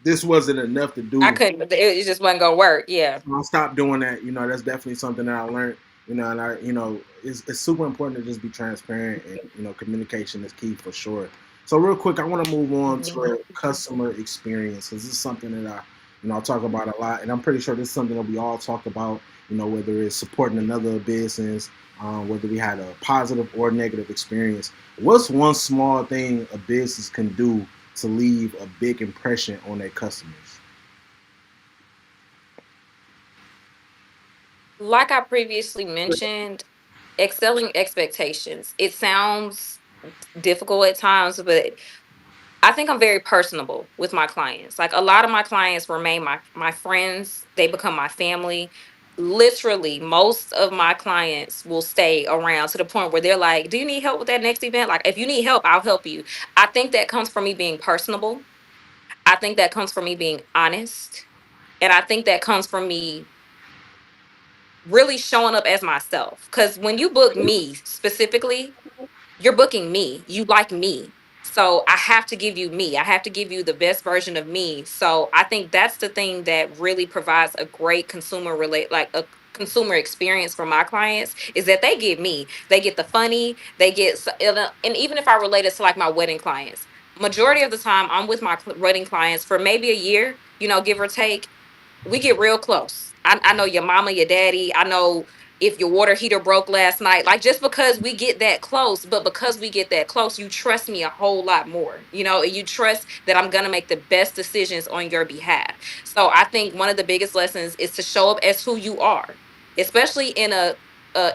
Speaker 2: this wasn't enough to
Speaker 3: I
Speaker 2: do.
Speaker 3: couldn't. It just wasn't gonna work. Yeah.
Speaker 2: I'll stop doing that. That's definitely something that I learned. And it's super important to just be transparent and communication is key for sure. So real quick, I want to move on
Speaker 3: Mhm.
Speaker 2: to customer experience because this is something that I talk about a lot, and I'm pretty sure this is something that we all talk about. Whether it's supporting another business, whether we had a positive or negative experience. What's one small thing a business can do to leave a big impression on their customers?
Speaker 3: Like I previously mentioned, excelling expectations. It sounds difficult at times, but I think I'm very personable with my clients. Like a lot of my clients remain my friends. They become my family. Literally, most of my clients will stay around to the point where they're like, "Do you need help with that next event? Like, if you need help, I'll help you." I think that comes from me being personable. I think that comes from me being honest. And I think that comes from me really showing up as myself. Because when you book me specifically, you're booking me. You like me. So I have to give you me. I have to give you the best version of me. So I think that's the thing that really provides a great like a consumer experience for my clients is that they get me. They get the funny, they get and even if I relate it to like my wedding clients, majority of the time I'm with my wedding clients for maybe a year, give or take. We get real close. I know your mama, your daddy. I know if your water heater broke last night. Like just because we get that close, but because we get that close, you trust me a whole lot more. And you trust that I'm gonna make the best decisions on your behalf. So I think one of the biggest lessons is to show up as who you are, especially in a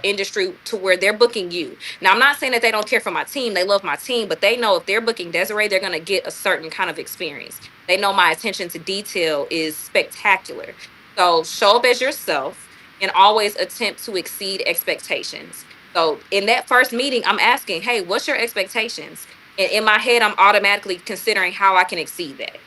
Speaker 3: industry to where they're booking you. Now I'm not saying that they don't care for my team. They love my team, but they know if they're booking Desiree, they're gonna get a certain kind of experience. They know my attention to detail is spectacular. So show up as yourself and always attempt to exceed expectations. So in that first meeting, I'm asking, "Hey, what's your expectations?" And in my head, I'm automatically considering how I can exceed that.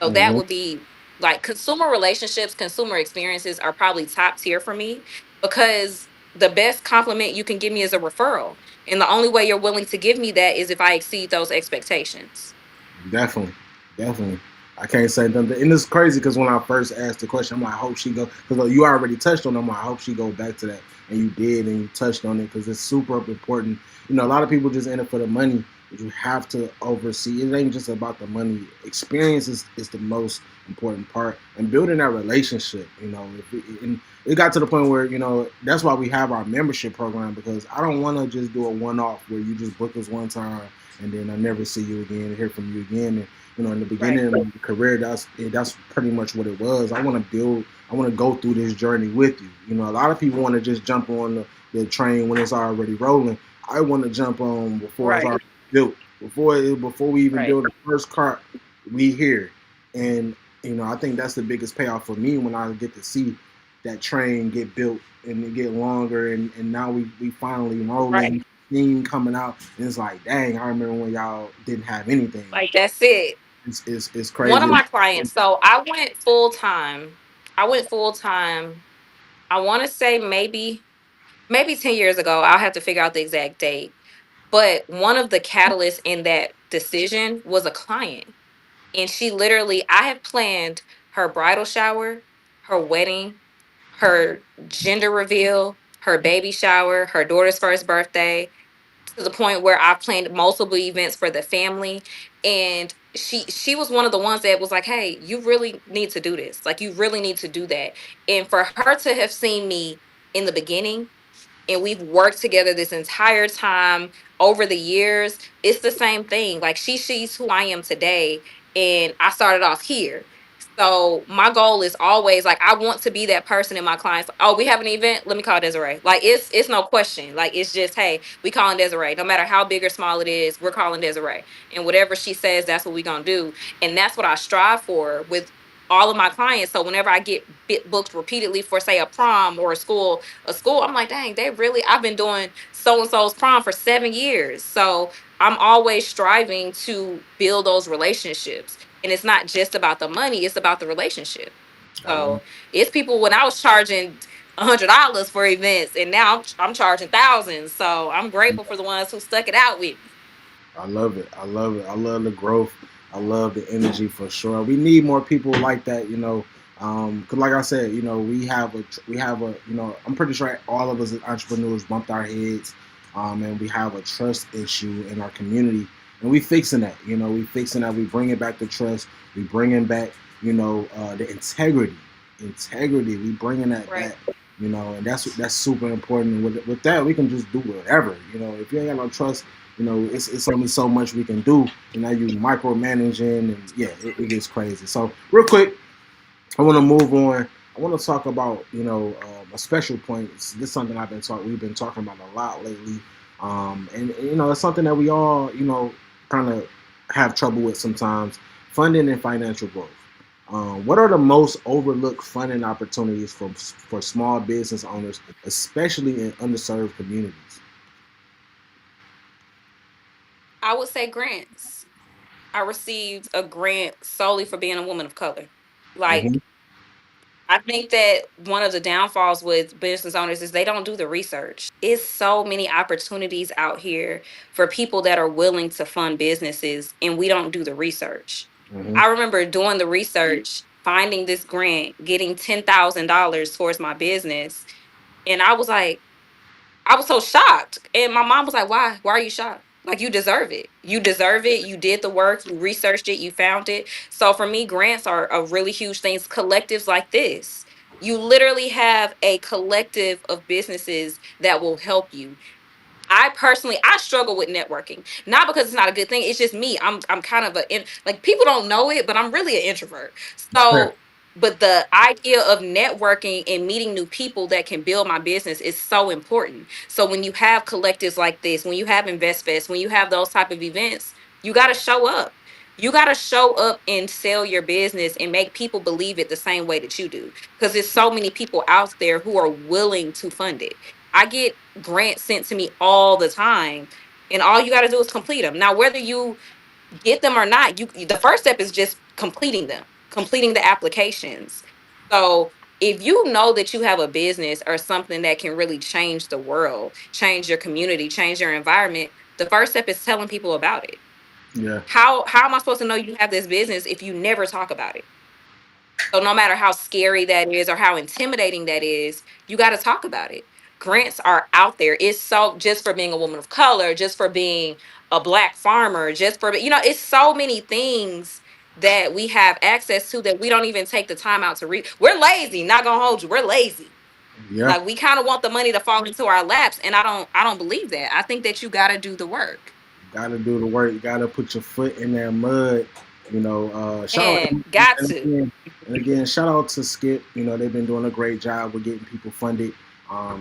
Speaker 3: So that
Speaker 2: Mm-hmm.
Speaker 3: would be like consumer relationships, consumer experiences are probably top tier for me because the best compliment you can give me is a referral. And the only way you're willing to give me that is if I exceed those expectations.
Speaker 2: Definitely, definitely. I can't say nothing, and it's crazy because when I first asked the question, I'm like, I hope she go because you already touched on it. I'm like, I hope she go back to that, and you did, and you touched on it because it's super important. A lot of people just in it for the money, but you have to oversee. It ain't just about the money. Experience is the most important part, and building that relationship. And it got to the point where that's why we have our membership program because I don't want to just do a one off where you just book us one time and then I never see you again, hear from you again. And in the beginning
Speaker 3: Right.
Speaker 2: of my career, that's pretty much what it was. I want to build, I want to go through this journey with you. A lot of people want to just jump on the train when it's already rolling. I want to jump on before it's
Speaker 3: Right.
Speaker 2: already built, before we even
Speaker 3: Right.
Speaker 2: build the first cart. We here, and I think that's the biggest payoff for me when I get to see that train get built and it get longer, and now we finally
Speaker 3: Right.
Speaker 2: rolling steam coming out, and it's like, dang, I remember when y'all didn't have anything.
Speaker 3: Like that's it.
Speaker 2: It's
Speaker 3: One of
Speaker 2: crazy.
Speaker 3: my clients, so I went full time. I went full time. I want to say maybe 10 years ago. I'll have to figure out the exact date. But one of the catalysts in that decision was a client. And she literally, I have planned her bridal shower, her wedding, her gender reveal, her baby shower, her daughter's first birthday, to the point where I've planned multiple events for the family. And she was one of the ones that was like, hey, you really need to do this. Like, you really need to do that. And for her to have seen me in the beginning, and we've worked together this entire time over the years, it's the same thing. Like, she sees who I am today, and I started off here. So my goal is always like, I want to be that person in my clients. Oh, we have an event, let me call Desiree. Like, it's no question. Like, it's just, hey, we calling Desiree. No matter how big or small it is, we're calling Desiree. And whatever she says, that's what we gonna do. And that's what I strive for with all of my clients. So whenever I get booked repeatedly for, say, a prom or a school, I'm like, dang, they really, I've been doing so and so's prom for 7 years. So I'm always striving to build those relationships. And it's not just about the money, it's about the relationship.
Speaker 2: I love,
Speaker 3: So it's people, when I was charging $100 for events, and now I'm charging thousands. So I'm grateful for the ones who stuck it out with me.
Speaker 2: I love it. I love it. I love the growth. I love the energy for sure. We need more people like that, you know. Cause like I said, you know, we have a, you know, I'm pretty sure all of us as entrepreneurs bumped our heads, and we have a trust issue in our community, and we fixing that. You know, we fixing that. We bringing back the trust. We bringing back, you know, the integrity. Integrity. We bringing that
Speaker 3: Right.
Speaker 2: back. You know, and that's super important. And with that, we can just do whatever. You know, if you ain't got no trust, you know, it's only so much we can do. And now you micromanaging, and yeah, it gets crazy. So real quick, I want to move on. I want to talk about, you know, a special point. This is something we've been talking about a lot lately, and you know, it's something that we all, you know, kind of have trouble with sometimes: funding and financial growth. What are the most overlooked funding opportunities for small business owners, especially in underserved communities?
Speaker 3: I would say grants. I received a grant solely for being a woman of color.
Speaker 2: Hmm.
Speaker 3: Like, I think that one of the downfalls with business owners is they don't do the research. It's so many opportunities out here for people that are willing to fund businesses, and we don't do the research.
Speaker 2: Hmm.
Speaker 3: I remember doing the research, finding this grant, getting $10,000 towards my business, and I was so shocked. And my mom was like, why? Why are you shocked? Like, you deserve it. You deserve it. You did the work. You researched it. You found it. So for me, grants are a really huge thing. Collectives like this. You literally have a collective of businesses that will help you. I personally, I struggle with networking, not because it's not a good thing. It's just me. I'm kind of like, people don't know it, but I'm really an introvert. So, but the idea of networking and meeting new people that can build my business is so important. So when you have collectives like this, when you have InvestFest, when you have those type of events, you got to show up. You got to show up and sell your business and make people believe it the same way that you do. Because there's so many people out there who are willing to fund it. I get grants sent to me all the time, and all you got to do is complete them. Now, whether you get them or not, you the first step is just completing them, completing the applications. So if you know that you have a business or something that can really change the world, change your community, change your environment, the first step is telling people about it.
Speaker 2: Yeah,
Speaker 3: How am I supposed to know you have this business if you never talk about it? So no matter how scary that is or how intimidating that is, you got to talk about it. Grants are out there. It's so, just for being a woman of color, just for being a black farmer, just for, it's so many things that we have access to that we don't even take the time out to read. We're lazy, not gonna hold you. We're lazy.
Speaker 2: yeah.
Speaker 3: Like, we kind of want the money to fall into our laps, and I don't believe that. I think that you got to do the work.
Speaker 2: Gotta do the work. You gotta put your foot in that mud. You know, shout out,
Speaker 3: And got
Speaker 2: and
Speaker 3: to.
Speaker 2: again, and again, shout out to Skip. You know, they've been doing a great job with getting people funded.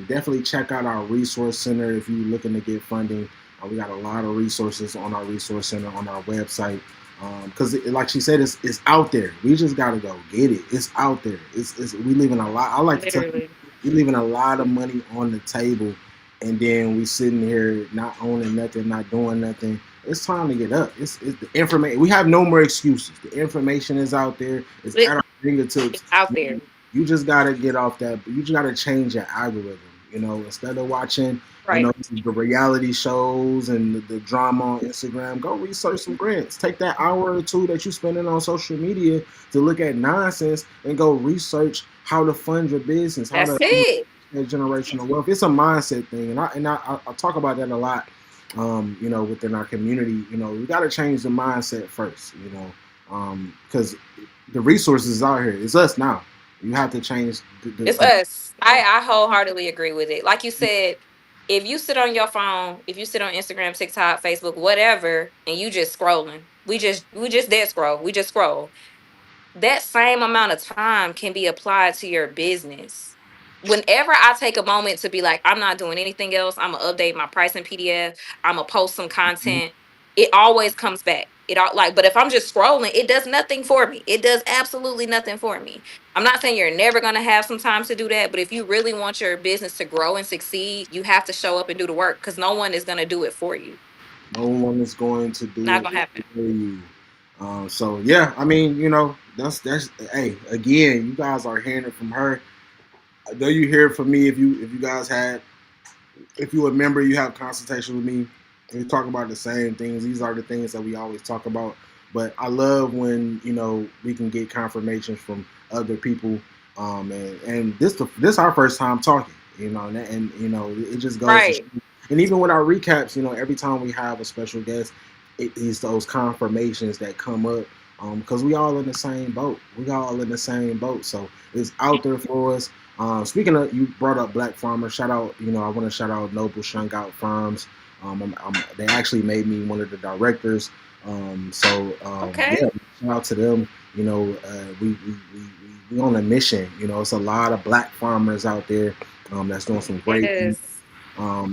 Speaker 2: Definitely check out our resource center if you're looking to get funding. We got a lot of resources on our resource center on our website. Because, like she said, it's out there. We just gotta go get it. It's out there. It's we leaving a lot. I like to tell people,
Speaker 3: Literally.
Speaker 2: we leaving a lot of money on the table, and then we sitting here not owning nothing, not doing nothing. It's time to get up. It's the information. We have no more excuses. The information is out there. It's at our fingertips.
Speaker 3: It's out there.
Speaker 2: You just gotta get off that. You just gotta change your algorithm. You know, instead of watching, you
Speaker 3: Right.
Speaker 2: know, the reality shows and the drama on Instagram, go research some grants. Take that hour or two that you're spending on social media to look at nonsense and go research how to fund your business, how
Speaker 3: That's
Speaker 2: to
Speaker 3: it.
Speaker 2: generational wealth. It's a mindset thing, and I talk about that a lot. within our community, we got to change the mindset first, because the resources out here. It's us now. You have to change
Speaker 3: It's us. I wholeheartedly agree with it. Like you said, if you sit on your phone, if you sit on Instagram, TikTok, Facebook, whatever, and you just scrolling, we just dead scroll. We just scroll. That same amount of time can be applied to your business. Whenever I take a moment to be like, I'm not doing anything else, I'm gonna update my pricing PDF, I'm gonna post some content, it always comes back. It all like, but if I'm just scrolling, it does nothing for me. It does absolutely nothing for me. I'm not saying you're never gonna have some time to do that, but if you really want your business to grow and succeed, you have to show up and do the work because no one is gonna do it for you.
Speaker 2: No one is going to do
Speaker 3: Not
Speaker 2: it
Speaker 3: gonna happen.
Speaker 2: for you. So yeah, I mean, that's hey, again, you guys are hearing it from her. I know you hear it from me if you guys had if you remember, you have consultation with me. We talk about the same things. These are the things that we always talk about. But I love when we can get confirmations from other people. And this our first time talking. It just goes to show.
Speaker 3: Right.
Speaker 2: And even with our recaps, every time we have a special guest, it is those confirmations that come up because we all in the same boat. We all in the same boat. So it's out there for us. Speaking of, you brought up Black Farmers. Shout out, I want to shout out Noble Shungout Farms. They actually made me one of the directors.
Speaker 3: Okay.
Speaker 2: Yeah, shout out to them. We on a mission. It's a lot of Black farmers out there that's doing some great things.
Speaker 3: Yes.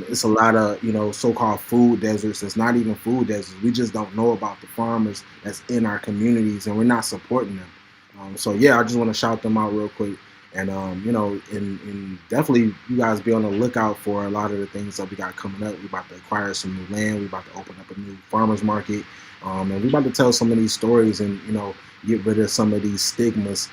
Speaker 2: It's a lot of so-called food deserts. It's not even food deserts. We just don't know about the farmers that's in our communities, and we're not supporting them. So yeah, I just want to shout them out real quick, and and definitely you guys be on the lookout for a lot of the things that we got coming up. We about to acquire some new land. We about to open up a new farmers market, and we about to tell some of these stories and get rid of some of these stigmas.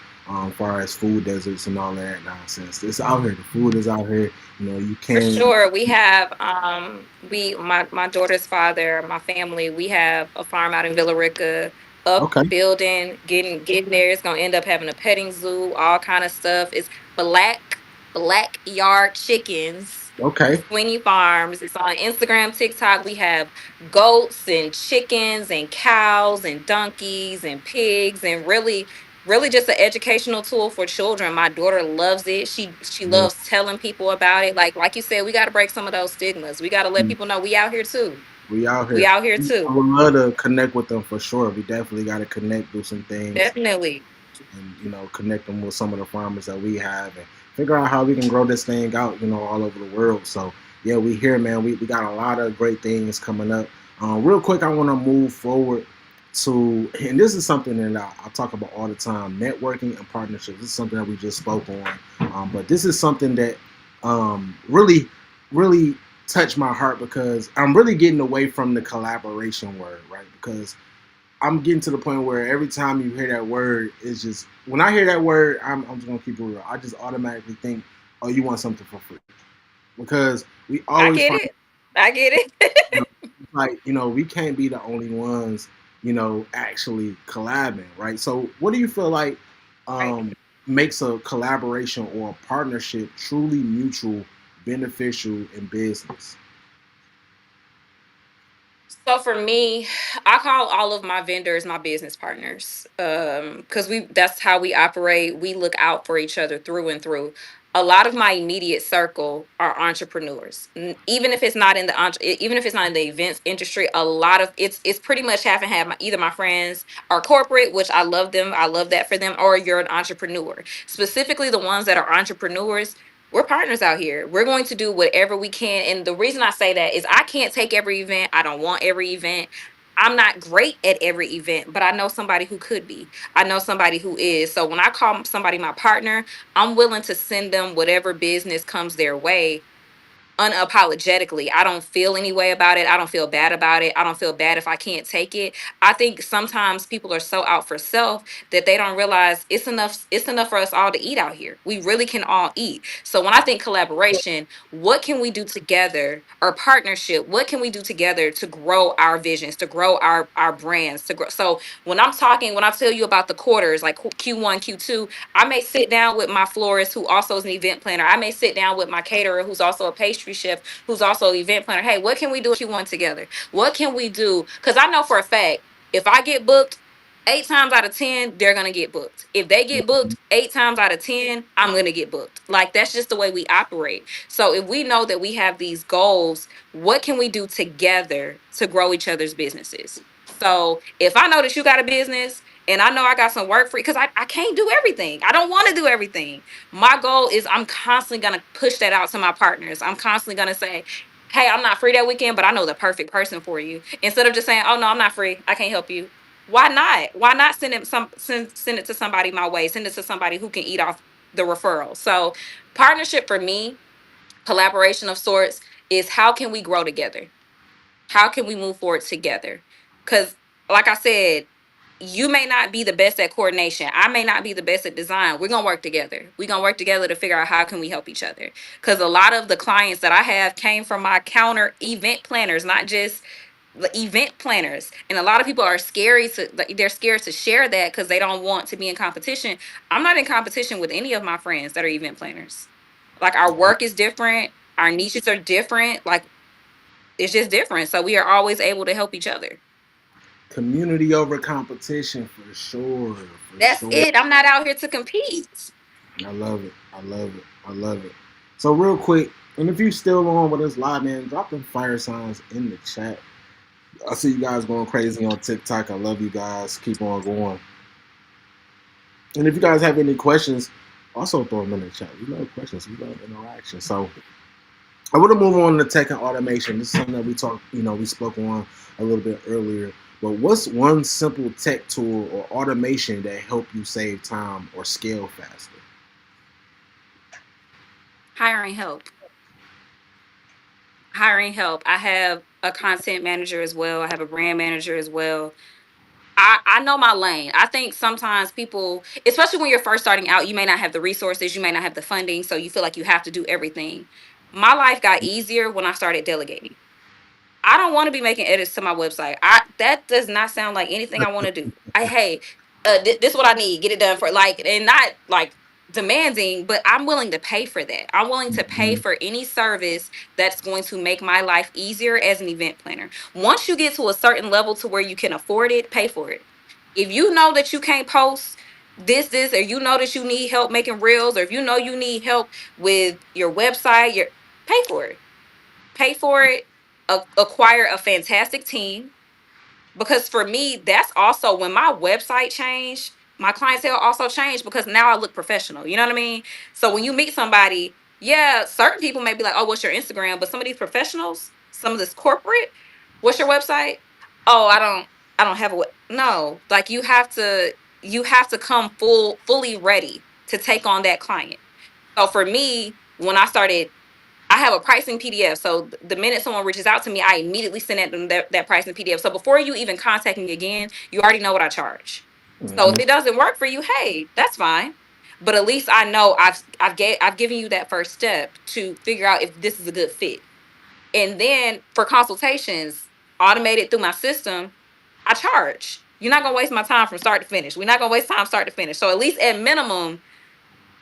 Speaker 2: Far as food deserts and all of that nonsense, it's out here. The food is out here. You
Speaker 3: For
Speaker 2: can.
Speaker 3: sure. We have my daughter's father, my family, we have a farm out in Villa Rica, up
Speaker 2: Okay.
Speaker 3: building, getting there. It's gonna end up having a petting zoo, all kind of stuff. It's black yard chickens.
Speaker 2: Okay.
Speaker 3: Sweeney Farms. It's on Instagram, TikTok. We have goats and chickens and cows and donkeys and pigs and really just an educational tool for children. My daughter loves it. She
Speaker 2: Yeah.
Speaker 3: loves telling people about it. Like you said, we got to break some of those stigmas. We got to let people know we out here too.
Speaker 2: We out
Speaker 3: We
Speaker 2: here.
Speaker 3: out here
Speaker 2: I
Speaker 3: too.
Speaker 2: would love to connect with them for sure. We definitely got to connect, do some things,
Speaker 3: Definitely.
Speaker 2: and connect them with some of the farmers that we have, and figure out how we can grow this thing out, all over the world. So yeah, we here, man. We got a lot of great things coming up. Real quick, I want to move forward to, and this is something that I talk about all the time: networking and partnerships. This is something that we just spoke on, but this is something that really, really touched my heart because I'm really getting away from the collaboration word, right? Because I'm getting to the point where every time you hear that word, it's just when I hear that word, I'm just gonna keep it real. I just automatically think, oh, you want something for free because we
Speaker 3: I
Speaker 2: always
Speaker 3: get
Speaker 2: find
Speaker 3: it. I get
Speaker 2: you know,
Speaker 3: it.
Speaker 2: like we can't be the only ones actually collabing, right? So what do you feel like
Speaker 3: Right.
Speaker 2: um, makes a collaboration or a partnership truly mutual beneficial in business?
Speaker 3: So for me, I call all of my vendors my business partners. Because we that's how we operate. We look out for each other through and through. A lot of my immediate circle are entrepreneurs. Even if it's not in the even if it's not in the events industry, a lot of it's pretty much half and half. Either my friends are corporate, which I love them, I love that for them, or you're an entrepreneur. Specifically, the ones that are entrepreneurs, we're partners out here. We're going to do whatever we can. And the reason I say that is I can't take every event. I don't want every event. I'm not great at every event, but I know somebody who could be. I know somebody who is. So when I call somebody my partner, I'm willing to send them whatever business comes their way unapologetically. I don't feel any way about it. I don't feel bad about it. I don't feel bad if I can't take it. I think sometimes people are so out for self that they don't realize it's enough for us all to eat out here. We really can all eat. So when I think collaboration, what can we do together, or partnership, what can we do together to grow our visions, to grow our brands, to grow. So when I tell you about the quarters like Q1, Q2, I may sit down with my florist who also is an event planner. I may sit down with my caterer who's also a pastry pastry chef who's also an event planner. Hey, what can we do in Q1 together? What can we do? Because I know for a fact, if I get booked 8 times out of 10, they're gonna get booked. If they get booked 8 times out of 10, I'm gonna get booked. Like that's just the way we operate. So if we know that we have these goals, what can we do together to grow each other's businesses? So if I know that you got a business and I know I got some work for you, because I can't do everything. I don't want to do everything. My goal is I'm constantly gonna push that out to my partners. I'm constantly gonna say, hey, I'm not free that weekend, but I know the perfect person for you. Instead of just saying, oh no, I'm not free. I can't help you. Why not? Why not send it to somebody my way? Send it to somebody who can eat off the referral. So partnership for me, collaboration of sorts, is how can we grow together? How can we move forward together? Because like I said, you may not be the best at coordination. I may not be the best at design. We're gonna work together. We're gonna work together to figure out how can we help each other. Because a lot of the clients that I have came from my counter event planners, not just the event planners. And a lot of people are scary to like, they're scared to share that because they don't want to be in competition. I'm not in competition with any of my friends that are event planners. Like our work is different, our niches are different, like it's just different. So we are always able to help each other.
Speaker 2: Community over competition for sure. For
Speaker 3: That's
Speaker 2: sure.
Speaker 3: it. I'm not out here to compete.
Speaker 2: I love it. I love it. I love it. So real quick, and if you still on with us live, man, drop them fire signs in the chat. I see you guys going crazy on TikTok. I love you guys. Keep on going. And if you guys have any questions, also throw them in the chat. We love questions. We love interaction. So I want to move on to tech and automation. This is something that we talked, we spoke on a little bit earlier. But what's one simple tech tool or automation that help you save time or scale faster?
Speaker 3: Hiring help. Hiring help. I have a content manager as well. I have a brand manager as well. I know my lane. I think sometimes people, especially when you're first starting out, you may not have the resources, you may not have the funding, so you feel like you have to do everything. My life got easier when I started delegating. I don't want to be making edits to my website. I That does not sound like anything I want to do. Hey, this is what I need. Get it done for like, and not like demanding, but I'm willing to pay for that. I'm willing to pay
Speaker 2: Mhm.
Speaker 3: for any service that's going to make my life easier as an event planner. Once you get to a certain level to where you can afford it, pay for it. If you know that you can't post or you know that you need help making reels, or if you know you need help with your website, your pay for it. Pay for it, acquire a fantastic team. Because for me, that's also when my website changed, my clientele also changed because now I look professional. You know what I mean? So when you meet somebody, yeah, certain people may be like, oh, what's your Instagram? But some of these professionals, some of this corporate, what's your website? Oh, I don't have no. Like you have to come fully ready to take on that client. So for me, when I started, I have a pricing PDF. So the minute someone reaches out to me, I immediately send them that pricing PDF. So before you even contact me again, you already know what I charge. So if
Speaker 2: Mhm.
Speaker 3: it doesn't work for you, hey, that's fine. But at least I know I've given you that first step to figure out if this is a good fit. And then for consultations, automated through my system, I charge. You're not gonna waste my time from start to finish. We're not gonna waste time start to finish. So at least at minimum,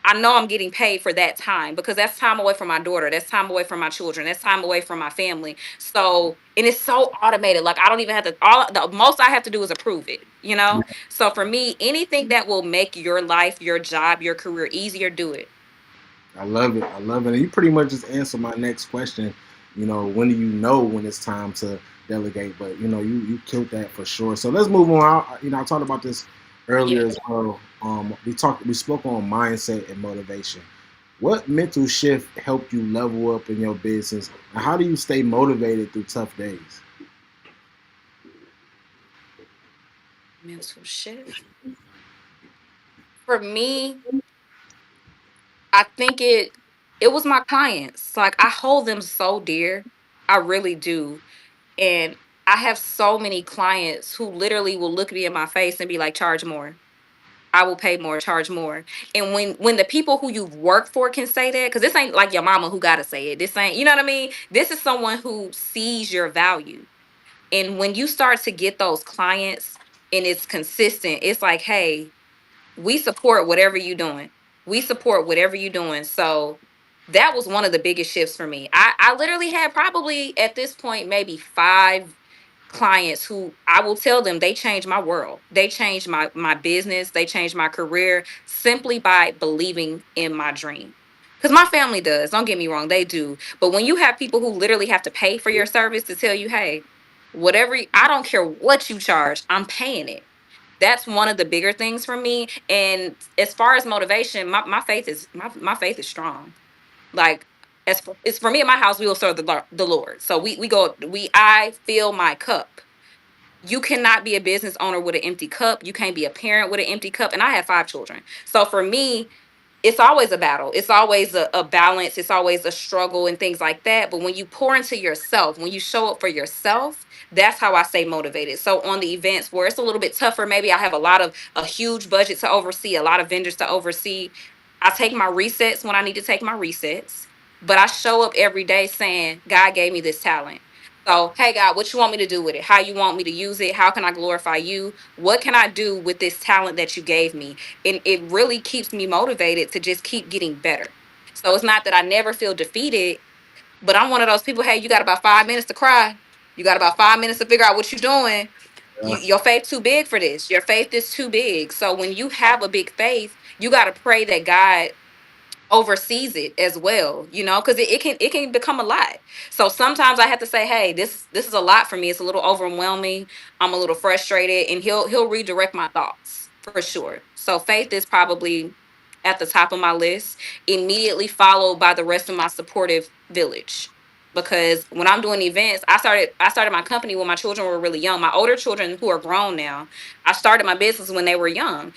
Speaker 3: I know I'm getting paid for that time because that's time away from my daughter. That's time away from my children. That's time away from my family. So, and it's so automated. Like I don't even have to, all the most I have to do is approve it, you know? So for me, anything that will make your life, your job, your career easier, do it.
Speaker 2: I love it. I love it. And you pretty much just answered my next question. When do you know when it's time to delegate? But you killed that for sure. So let's move on. I talked about this earlier
Speaker 3: Yeah.
Speaker 2: as well. We spoke on mindset and motivation. What mental shift helped you level up in your business, and how do you stay motivated through tough days?
Speaker 3: Mental shift. For me, I think it was my clients. Like I hold them so dear. I really do. And I have so many clients who literally will look me in my face and be like, charge more. I will pay more, charge more. And when the people who you've worked for can say that, because this ain't like your mama who gotta say it. This ain't, you know what I mean? This is someone who sees your value. And when you start to get those clients and it's consistent, it's like, hey, we support whatever you're doing. We support whatever you're doing. So That was one of the biggest shifts for me. I literally had probably at this point maybe 5 clients who I will tell them they changed my world. They changed my business. They changed my career simply by believing in my dream. Because my family does. Don't get me wrong, they do. But when you have people who literally have to pay for your service to tell you, hey, I don't care what you charge, I'm paying it. That's one of the bigger things for me. And as far as motivation, my faith is strong. Like, it's for me in my house, we will serve the Lord. So I fill my cup. You cannot be a business owner with an empty cup. You can't be a parent with an empty cup. And I have 5 children. So for me, it's always a battle. It's always a balance. It's always a struggle and things like that. But when you pour into yourself, when you show up for yourself, that's how I stay motivated. So on the events where it's a little bit tougher, maybe I have a huge budget to oversee, a lot of vendors to oversee. I take my resets when I need to take my resets, but I show up every day saying, God gave me this talent. So, hey, God, what you want me to do with it? How you want me to use it? How can I glorify you? What can I do with this talent that you gave me? And it really keeps me motivated to just keep getting better. So it's not that I never feel defeated, but I'm one of those people, hey, you got about 5 minutes to cry. You got about 5 minutes to figure out what you're doing.
Speaker 2: Yeah,
Speaker 3: Your faith too big for this. Your faith is too big. So when you have a big faith, you got to pray that God oversees it as well, because it can become a lot. So sometimes I have to say, hey, this is a lot for me. It's a little overwhelming. I'm a little frustrated, and he'll redirect my thoughts for sure. So faith is probably at the top of my list, immediately followed by the rest of my supportive village. Because when I'm doing events, I started my company when my children were really young. My older children who are grown now, I started my business when they were young,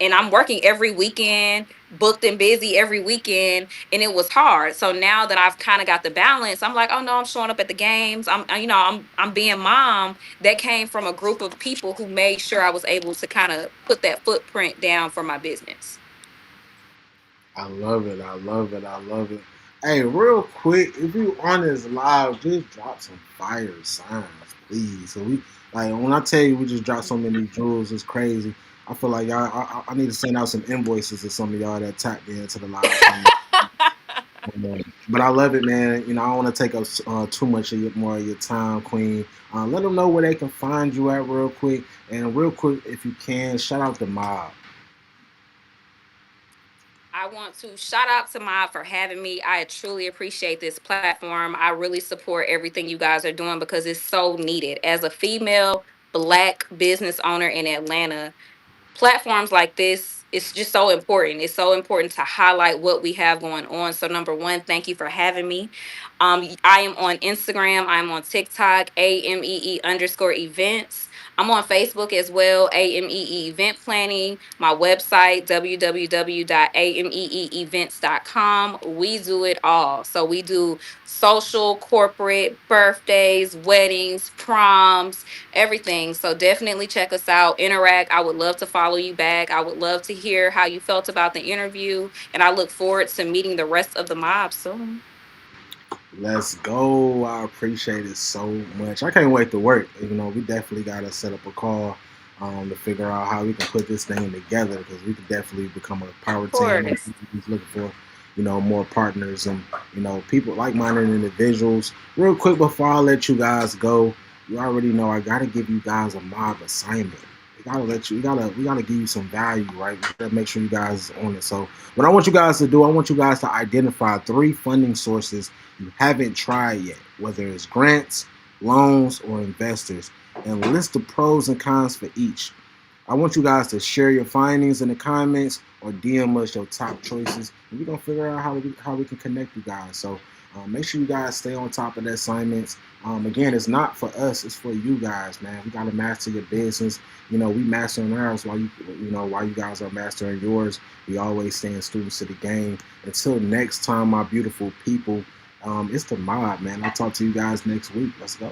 Speaker 3: and I'm working every weekend, booked and busy every weekend, and it was hard. So now that I've kind of got the balance, I'm like, oh no, I'm showing up at the games. I'm being mom. That came from a group of people who made sure I was able to kind of put that footprint down for my business.
Speaker 2: I love it. I love it. I love it. Hey, real quick, if you on this live, just drop some fire signs, please. So we like when I tell you we just dropped so many jewels, it's crazy. I feel like y'all, I need to send out some invoices to some of y'all that tapped into the live stream. But I love it, man. I don't want to take up too much more of your time, Queen. Let them know where they can find you at, real quick. And real quick, if you can, shout out the mob.
Speaker 3: I want to shout out to Mob for having me. I truly appreciate this platform. I really support everything you guys are doing because it's so needed. As a female Black business owner in Atlanta, platforms like this, it's just so important. It's so important to highlight what we have going on. So number one, thank you for having me. I am on Instagram. I'm on TikTok, AMEE_events. I'm on Facebook as well, AMEE Event Planning. My website, www.ameeevents.com. We do it all. So we do social, corporate, birthdays, weddings, proms, everything. So definitely check us out, interact. I would love to follow you back. I would love to hear how you felt about the interview. And I look forward to meeting the rest of the mob soon.
Speaker 2: Let's go. I appreciate it so much. I can't wait to work. We definitely got to set up a call to figure out how we can put this thing together because we could definitely become a power
Speaker 3: Of
Speaker 2: team.
Speaker 3: course.
Speaker 2: He's looking for, more partners and, people like-minded individuals. Real quick before I let you guys go, you already know I got to give you guys a mob assignment. We gotta give you some value, right? We gotta make sure you guys are on it. So what I want you guys to do, I want you guys to identify 3 funding sources you haven't tried yet, whether it's grants, loans, or investors, and list the pros and cons for each. I want you guys to share your findings in the comments or DM us your top choices, and we're gonna figure out how we can connect you guys. So make sure you guys stay on top of the assignments. Again, it's not for us; it's for you guys, man. We gotta master your business. We mastering ours while you guys are mastering yours. We always staying students to the game. Until next time, my beautiful people, it's the mob, man. I'll talk to you guys next week. Let's go.